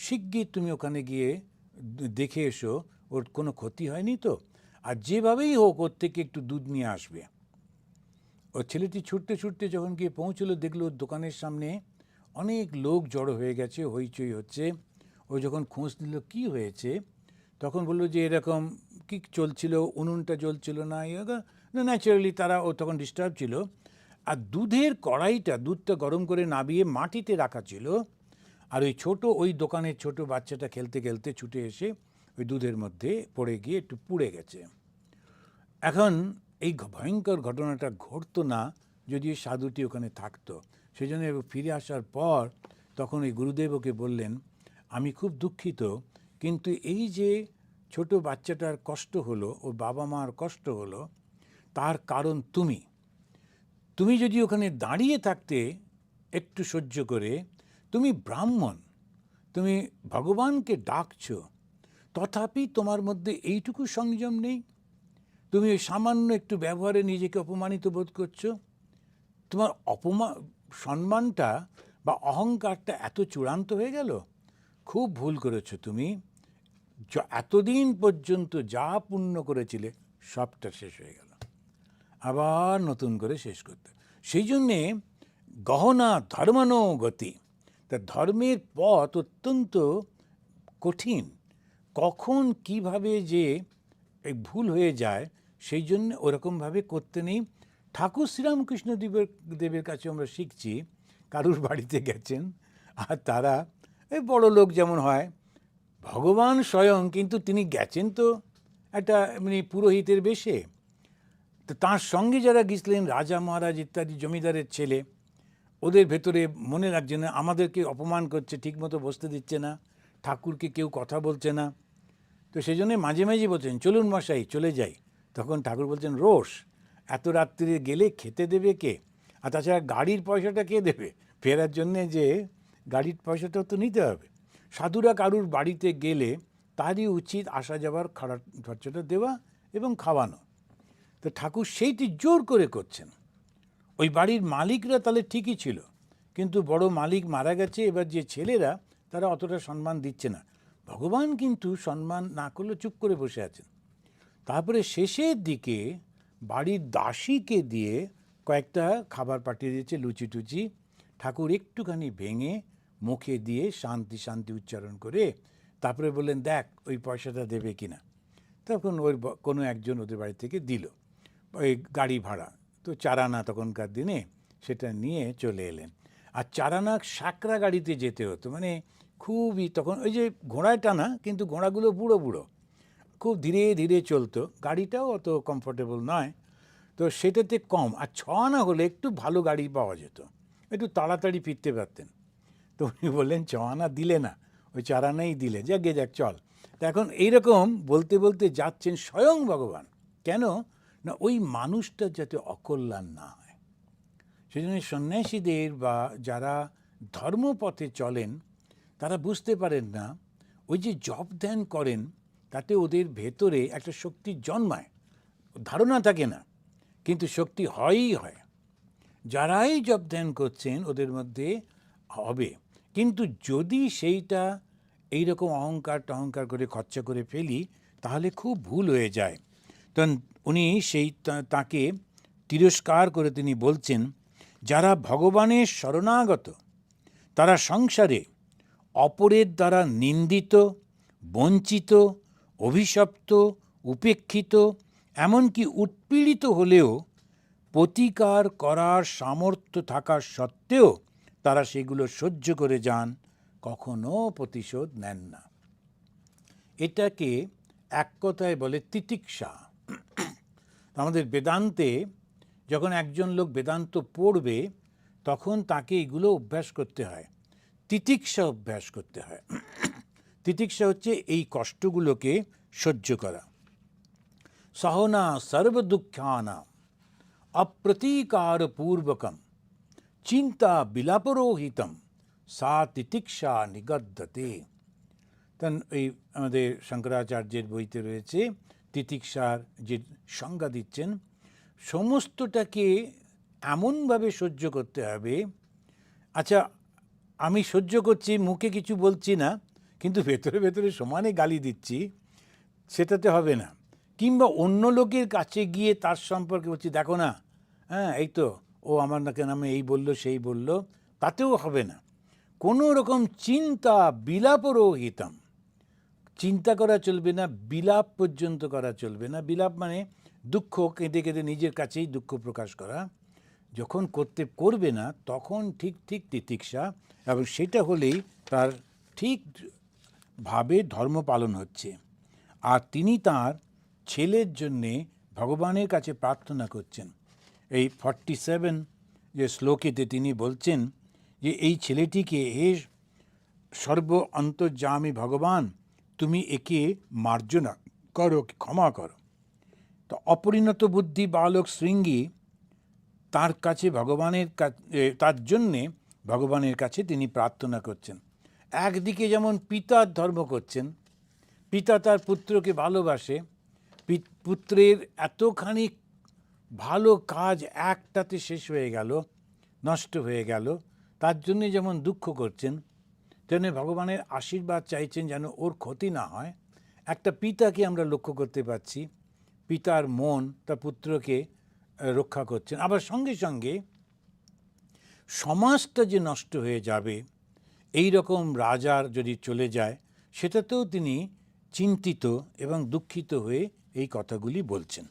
শিগগির তুমি ওখানে গিয়ে দেখে এসো ওর কোনো ক্ষতি হয়নি তো, আর যেভাবেই হোক ওর থেকে একটু দুধ নিয়ে আসবে। ও ছেলেটি ছুটতে ছুটতে যখন গিয়ে পৌঁছলো, দেখলো ওর দোকানের সামনে অনেক লোক জড়ো হয়ে গেছে, হইচই হচ্ছে। ও যখন খোঁজ নিল কী হয়েছে, তখন বললো যে এরকম কী চলছিল, উনুনটা জ্বলছিল না, ন্যাচারালি তারা ও তখন ডিস্টার্ব ছিল। আর দুধের কড়াইটা, দুধটা গরম করে নাবিয়ে মাটিতে রাখা ছিল, আর ওই দোকানের ছোট বাচ্চাটা খেলতে খেলতে ছুটে এসে ওই দুধের মধ্যে পড়ে গিয়ে একটু পুড়ে গেছে। এখন এই ভয়ঙ্কর ঘটনাটা ঘটতো না যদি সাধুটি ওখানে থাকতো। সেই জন্য ফিরে আসার পর তখন ওই গুরুদেব ওকে বললেন, আমি খুব দুঃখিত, কিন্তু এই যে ছোট বাচ্চাটার কষ্ট হলো, ওর বাবা মার কষ্ট হলো, তার কারণ তুমি যদি ওখানে দাঁড়িয়ে থাকতে একটু সহ্য করে, তুমি ব্রাহ্মণ, তুমি ভগবানকে ডাকছো, তথাপি তোমার মধ্যে এইটুকু সংযম নেই, তুমি ওই সামান্য একটু ব্যবহারে নিজেকে অপমানিত বোধ করছো, তোমার সম্মানটা বা অহংকারটা এত চূড়ান্ত হয়ে গেল, খুব ভুল করেছো তুমি, এতদিন পর্যন্ত যা পুণ্য করেছিলে সবটা শেষ হয়ে গেল, আবার নতুন করে শেষ করতে। সেই জন্যে গহনা ধর্মানো গতি, তা ধর্মের পথ অত্যন্ত কঠিন, কখন কিভাবে যে এই ভুল হয়ে যায়, সেই জন্য ওরকমভাবে করতে নেই। ঠাকুর শ্রীরামকৃষ্ণ দেবের কাছে আমরা শিখছি, কারুর বাড়িতে গেছেন আর তারা এই বড় লোক যেমন হয়, ভগবান স্বয়ং, কিন্তু তিনি গেছেন তো একটা মানে পুরোহিতের বেশে, তো তাঁর সঙ্গে যারা গিয়েছিলেন রাজা মহারাজ ইত্যাদি জমিদারের ছেলে, ওদের ভেতরে মনে রাখছে না, আমাদেরকে অপমান করছে, ঠিকমতো বসতে দিচ্ছে না, ঠাকুরকে কেউ কথা বলছে না। তো সেই জন্যে মাঝে মাঝে বলছেন, চলুন মশাই চলে যাই। তখন ঠাকুর বলছেন, রোষ, এত রাত্রিরে গেলে খেতে দেবে কে, আর তাছাড়া গাড়ির পয়সাটা কে দেবে, ফেরার জন্যে যে গাড়ির পয়সাটাও তো নিতে হবে। সাধুরা কারুর বাড়িতে গেলে তারই উচিত আসা যাওয়ার খরচাটা দেওয়া এবং খাওয়ানো। তো ঠাকুর সেইটি জোর করে করছেন। ওই বাড়ির মালিকরা তাহলে ঠিকই ছিল, কিন্তু বড় মালিক মারা গেছে, এবার যে ছেলেরা তারা অতটা সম্মান দিচ্ছে না। ভগবান কিন্তু সম্মান না করলে চুপ করে বসে আছেন। তারপরে শেষের দিকে বাড়ির দাসীকে দিয়ে কয়েকটা খাবার পাঠিয়ে দিয়েছে, লুচি টুচি। ঠাকুর একটুখানি ভেঙে মুখে দিয়ে শান্তি শান্তি উচ্চারণ করে তারপরে বললেন, দেখ ওই পয়সাটা দেবে কিনা। তখন ওই কোনো একজন ওদের বাড়ি থেকে দিল ওই গাড়ি ভাড়া, তো 4 আনা তখনকার দিনে, সেটা নিয়ে চলে এলেন। আর 4 আনা সাঁকড়া গাড়িতে যেতে হতো, মানে খুবই, তখন ওই যে ঘোড়ায় টানা, কিন্তু ঘোড়াগুলো বুড়ো বুড়ো, খুব ধীরে ধীরে চলতো, গাড়িটাও অত কমফোর্টেবল নয়, তো সেটাতে কম। আর 6 আনা হলে একটু ভালো গাড়ি পাওয়া যেত, একটু তাড়াতাড়ি ফিরতে পারতেন। তো উনি বললেন, 6 আনা দিলে না, ওই 4 আনাই দিলে, যাক চল। তা এখন এইরকম বলতে বলতে যাচ্ছেন স্বয়ং ভগবান। কেন না, ওই মানুষটা যাতে অকল্যাণ না হয়। সেই জন্য সন্ন্যাসীদের বা যারা ধর্মপথে চলেন, তারা বুঝতে পারেন না, ওই যে জপ ধ্যান করেন, তাতে ওদের ভেতরে একটা শক্তি জন্মায়, ধারণা থাকে না, কিন্তু শক্তি হয়ই হয়। যারাই জপ ধ্যান করছেন ওদের মধ্যে হবে, কিন্তু যদি সেইটা এইরকম অহংকার করে খরচা করে ফেলি, তাহলে খুব ভুল হয়ে যায়। তখন উনি সেই তাকে তিরস্কার করে তিনি বলছেন, যারা ভগবানের শরণাগত, তারা সংসারে অপরের দ্বারা নিন্দিত, বঞ্চিত, অভিশপ্ত, উপেক্ষিত, এমনকি উৎপীড়িত হলেও প্রতিকার করার সামর্থ্য থাকা সত্ত্বেও তারা সেগুলো সহ্য করে যান, কখনো প্রতিশোধ নেন না। এটাকে এক কথায় বলে তিতিক্ষা। আমাদের বেদান্তে যখন একজন লোক বেদান্ত পড়বে, তখন তাকে এগুলো অভ্যাস করতে হয়, তিতিক্ষা অভ্যাস করতে হয়। তিতিক্ষা হচ্ছে এই কষ্টগুলোকে সহ্য করা। সহনা সর্বদুঃখানাম অপ্রতিকার পূর্বকম চিন্তা বিলাপরোহিতম সা তিতিক্ষা নিগদ্যতে। তা কারণ এই আমাদের শঙ্করাচার্যের বইতে রয়েছে তিতিক্ষার যে সংজ্ঞা দিচ্ছেন, সমস্তটাকে এমনভাবে সহ্য করতে হবে। আচ্ছা, আমি সহ্য করছি, মুখে কিছু বলছি না, কিন্তু ভেতরে ভেতরে সমানে গালি দিচ্ছি, সেটাতে হবে না। কিংবা অন্য লোকের কাছে গিয়ে তার সম্পর্কে বলছি, দেখো না, হ্যাঁ এই তো ও আমার নামে এই বলল সেই বলল, তাতেও হবে না। কোনো রকম চিন্তা বিলাপরোহিতম, চিন্তা করা চলবে না, বিলাপ পর্যন্ত করা চলবে না। বিলাপ মানে দুঃখ, কেঁদে কেঁদে নিজের কাছেই দুঃখ প্রকাশ করা। যখন করবে না তখন ঠিক ঠিক তিতিক্ষা, এবং সেটা হলেই তার ঠিকভাবে ধর্ম পালন হচ্ছে। আর তিনি তার ছেলের জন্যে ভগবানের কাছে প্রার্থনা করছেন। এই 47 যে শ্লোকেতে তিনি বলছেন যে এই ছেলেটিকে, হে সর্ব অন্তর্যামী ভগবান, তুমি একে মার্জনা করো, ক্ষমা করো। তো অপরিণত বুদ্ধি বালক শৃঙ্গী তার কাছে তার জন্যে ভগবানের কাছে তিনি প্রার্থনা করছেন। একদিকে যেমন পিতার ধর্ম করছেন, পিতা তার পুত্রকে ভালোবাসে, পুত্রের এতখানি ভালো কাজ একটাতে শেষ হয়ে গেল, নষ্ট হয়ে গেল, তার জন্যে যেমন দুঃখ করছেন, তেমনি ভগবানের আশীর্বাদ চাইছেন যেন ওর ক্ষতি না হয়। একটা পিতাকে আমরা লক্ষ্য করতে পারছি, পিতার মন তার পুত্রকে রক্ষা করছেন। আবার সঙ্গে সঙ্গে সমাজটা যে নষ্ট হয়ে যাবে, এই রকম রাজার যদি চলে যায়, সেটাতেও তিনি চিন্তিত এবং দুঃখিত হয়ে এই কথাগুলি বলছেন।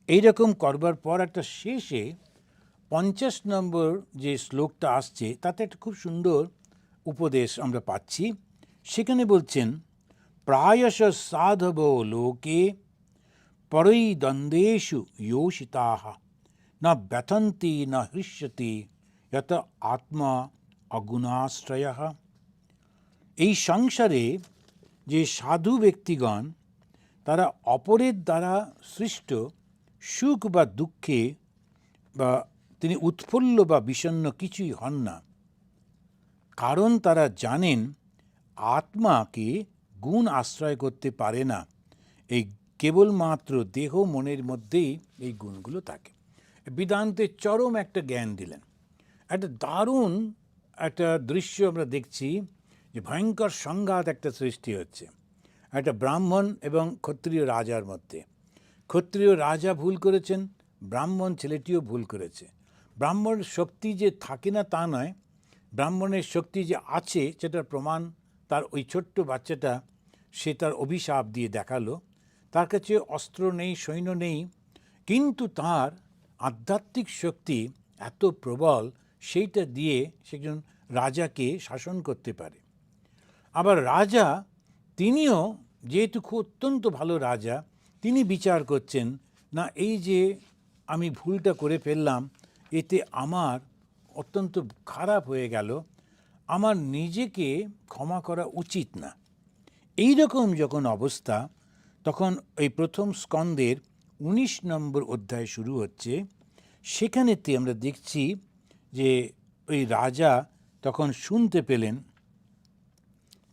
এই রকম করবার পর একটা শেষে 50 নম্বর যে শ্লোকটা আসছে, তাতে একটা খুব সুন্দর উপদেশ আমরা পাচ্ছি। সেখানে বলছেন, প্রায়শ সাধব লোকে পরৈ দ্বন্দ্বেষু योषिताः न ব্যথন্তি न হৃষ্যতি যত আত্মা অগুণাশ্রয়ঃ। এই সংসারে যে সাধু ব্যক্তিগণ, তারা অপরের দ্বারা সৃষ্ট সুখ বা দুঃখে বা তিনি উৎফুল্ল বা বিষণ্ণ কিছুই হন না, কারণ তারা জানেন আত্মাকে গুণ আশ্রয় করতে পারে না। এই কেবলমাত্র দেহ মনের মধ্যেই এই গুণগুলো থাকে। বেদান্তের চরম একটা জ্ঞান দিলেন। একটা দারুণ একটা দৃশ্য আমরা দেখছি যে ভয়ঙ্কর সংঘাত একটা সৃষ্টি হচ্ছে একটা ব্রাহ্মণ এবং ক্ষত্রিয় রাজার মধ্যে। ক্ষত্রিয় রাজা ভুল করেছেন, ব্রাহ্মণ ছেলেটিও ভুল করেছে। ব্রাহ্মণের শক্তি যে থাকে না তা নয়, ব্রাহ্মণের শক্তি যে আছে সেটার প্রমাণ তার ওই ছোট্ট বাচ্চাটা, সে তার অভিশাপ দিয়ে দেখালো। তার কাছে অস্ত্র নেই, সৈন্য নেই, কিন্তু তার আধ্যাত্মিক শক্তি এত প্রবল, সেইটা দিয়ে সে একজন রাজাকে শাসন করতে পারে। আবার রাজা তিনিও যেহেতু খুব অত্যন্ত ভালো রাজা, তিনি বিচার করছেন, না এই যে আমি ভুলটা করে ফেললাম, এতে আমার অত্যন্ত খারাপ হয়ে গেল, আমার নিজেকে ক্ষমা করা উচিত না। এই রকম যখন অবস্থা, তখন এই প্রথম স্কন্দের 19 নম্বর অধ্যায় শুরু হচ্ছে। সেখানেতে আমরা দেখছি যে ওই রাজা তখন শুনতে পেলেন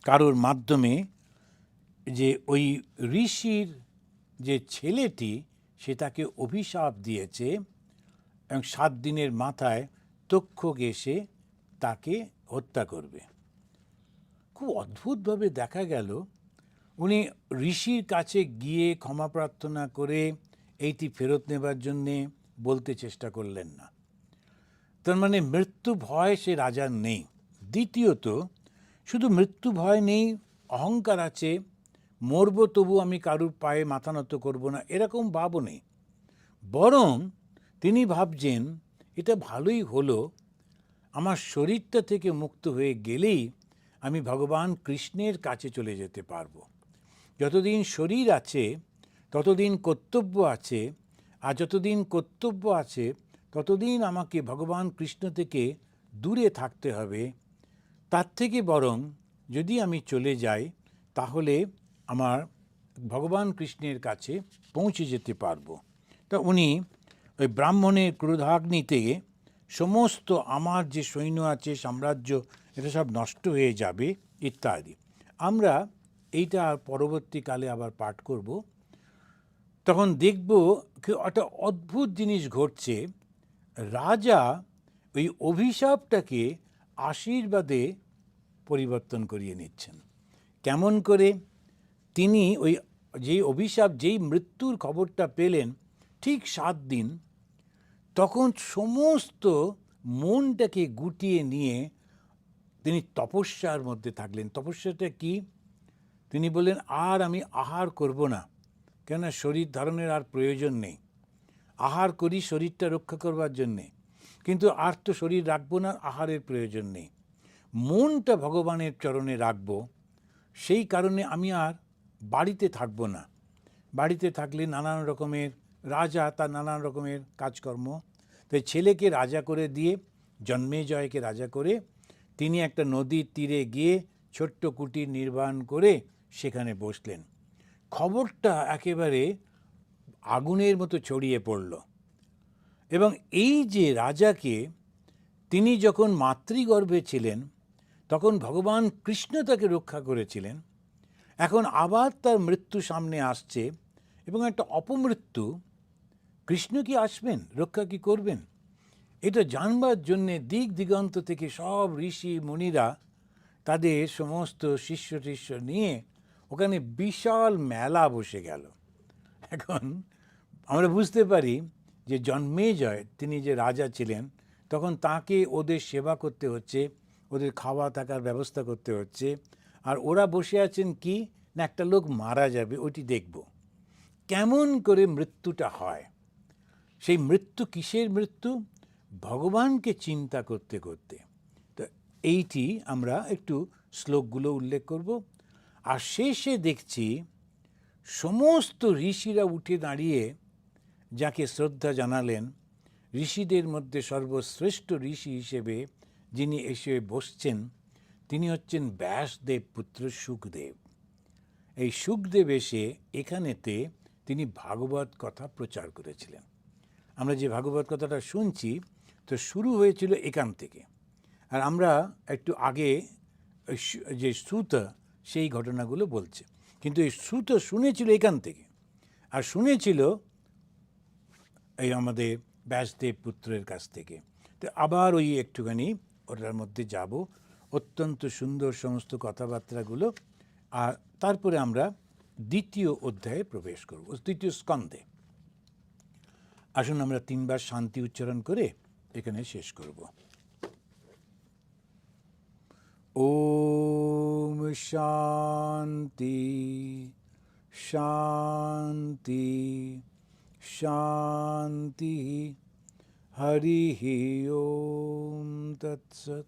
কারোর মাধ্যমে যে ওই ঋষির যে ছেলেটি, সে তাকে অভিশাপ দিয়েছে এবং 7 দিনের মাথায় তক্ষক এসে তাকে হত্যা করবে। খুব অদ্ভুতভাবে দেখা গেল, উনি ঋষির কাছে গিয়ে ক্ষমা প্রার্থনা করে এইটি ফেরত নেবার জন্যে বলতে চেষ্টা করলেন না। তার মানে মৃত্যু ভয় সে রাজার নেই। দ্বিতীয়ত, শুধু মৃত্যু ভয় নেই, অহংকার আছে, মরব তবু আমি কারুর পায়ে মাথা নত করব না, এরকম ভাবও নেই। বরং তিনি ভাবছেন, এটা ভালোই হলো, আমার শরীরটা থেকে মুক্ত হয়ে গেলেই আমি ভগবান কৃষ্ণের কাছে চলে যেতে পারবো। যতদিন শরীর আছে ততদিন কর্তব্য আছে, আর যতদিন কর্তব্য আছে ততদিন আমাকে ভগবান কৃষ্ণ থেকে দূরে থাকতে হবে। তার থেকে বরং যদি আমি চলে যাই, তাহলে আমার ভগবান কৃষ্ণের কাছে পৌঁছে যেতে পারবো। তা উনি ওই ব্রাহ্মণের ক্রোধাগ্নিতে সমস্ত আমার যে সৈন্য আছে, সাম্রাজ্য, এটা সব নষ্ট হয়ে যাবে ইত্যাদি। আমরা এইটা পরবর্তীকালে আবার পাঠ করব, তখন দেখব একটা অদ্ভুত জিনিস ঘটছে। রাজা ওই অভিশাপটাকে আশীর্বাদে পরিবর্তন করিয়ে নিচ্ছেন। কেমন করে? তিনি ওই যেই অভিশাপ, যেই মৃত্যুর খবরটা পেলেন ঠিক 7 দিন, তখন সমস্ত মনটাকে গুটিয়ে নিয়ে তিনি তপস্যার মধ্যে থাকলেন। তপস্যাটা কি? তিনি বললেন, আর আমি আহার করব না, কেননা শরীর ধারণের আর প্রয়োজন নেই। আহার করি শরীরটা রক্ষা করবার জন্যে, কিন্তু আর তো শরীর রাখবো না, আহারের প্রয়োজন নেই। মনটা ভগবানের চরণে রাখবো, সেই কারণে আমি আর বাড়িতে থাকবো না। বাড়িতে থাকলে নানান রকমের রাজা, তার নানান রকমের কাজকর্ম, তাই ছেলেকে রাজা করে দিয়ে, জন্মেজয়কে রাজা করে, তিনি একটা নদীর তীরে গিয়ে ছোট্ট কুটির নির্মাণ করে সেখানে বসলেন। খবরটা একেবারে আগুনের মতো ছড়িয়ে পড়ল। এবং এই যে রাজাকে, তিনি যখন মাতৃগর্ভে ছিলেন তখন ভগবান কৃষ্ণ তাকে রক্ষা করেছিলেন, এখন আবার তার মৃত্যু সামনে আসছে এবং একটা অপমৃত্যু। কৃষ্ণ কি আসবেন, রক্ষা কি করবেন? এটা জানবার জন্যে দিক দিগন্ত থেকে সব ঋষি মুনিরা তাদের সমস্ত শিষ্য টিষ্য নিয়ে ওখানে বিশাল মেলা বসে গেল। এখন আমরা বুঝতে পারি যে জন্মেজয়, তিনি যে রাজা ছিলেন, তখন তাকে ওদের সেবা করতে হচ্ছে, ওদের খাওয়া থাকার ব্যবস্থা করতে হচ্ছে, আর ওরা বসে আছেন কি না, একটা লোক মারা যাবে, ওইটি দেখব। কেমন করে মৃত্যুটা হয়? সেই মৃত্যু কিসের মৃত্যু? ভগবানকে চিন্তা করতে করতে। তো এইটি আমরা একটু শ্লোকগুলো উল্লেখ করব। আর শেষে দেখছি সমস্ত ঋষিরা উঠে দাঁড়িয়ে যাকে শ্রদ্ধা জানালেন। ঋষিদের মধ্যে সর্বশ্রেষ্ঠ ঋষি হিসেবে যিনি এসে বসছেন, তিনি হচ্ছেন ব্যাসদেব পুত্র সুখদেব। এই সুখদেব এসে এখানেতে তিনি ভাগবত কথা প্রচার করেছিলেন। আমরা যে ভাগবত কথাটা শুনছি, তো শুরু হয়েছিল এখান থেকে। আর আমরা একটু আগে যে শ্রুত, সেই ঘটনাগুলো বলছে, কিন্তু এই শ্রুত শুনেছিল এখান থেকে, আর শুনেছিল এই আমাদের ব্যাসদেব পুত্রের কাছ থেকে। তো আবার ওই একটুখানি ওটার মধ্যে যাব, অত্যন্ত সুন্দর সমস্ত কথাবার্তাগুলো। আর তারপরে আমরা দ্বিতীয় অধ্যায়ে প্রবেশ করব, দ্বিতীয় স্কন্ধে। আসুন আমরা 3 বার শান্তি উচ্চারণ করে এখানে শেষ করব। ওম শান্তি শান্তি শান্তি। হরি ওম তৎসৎ।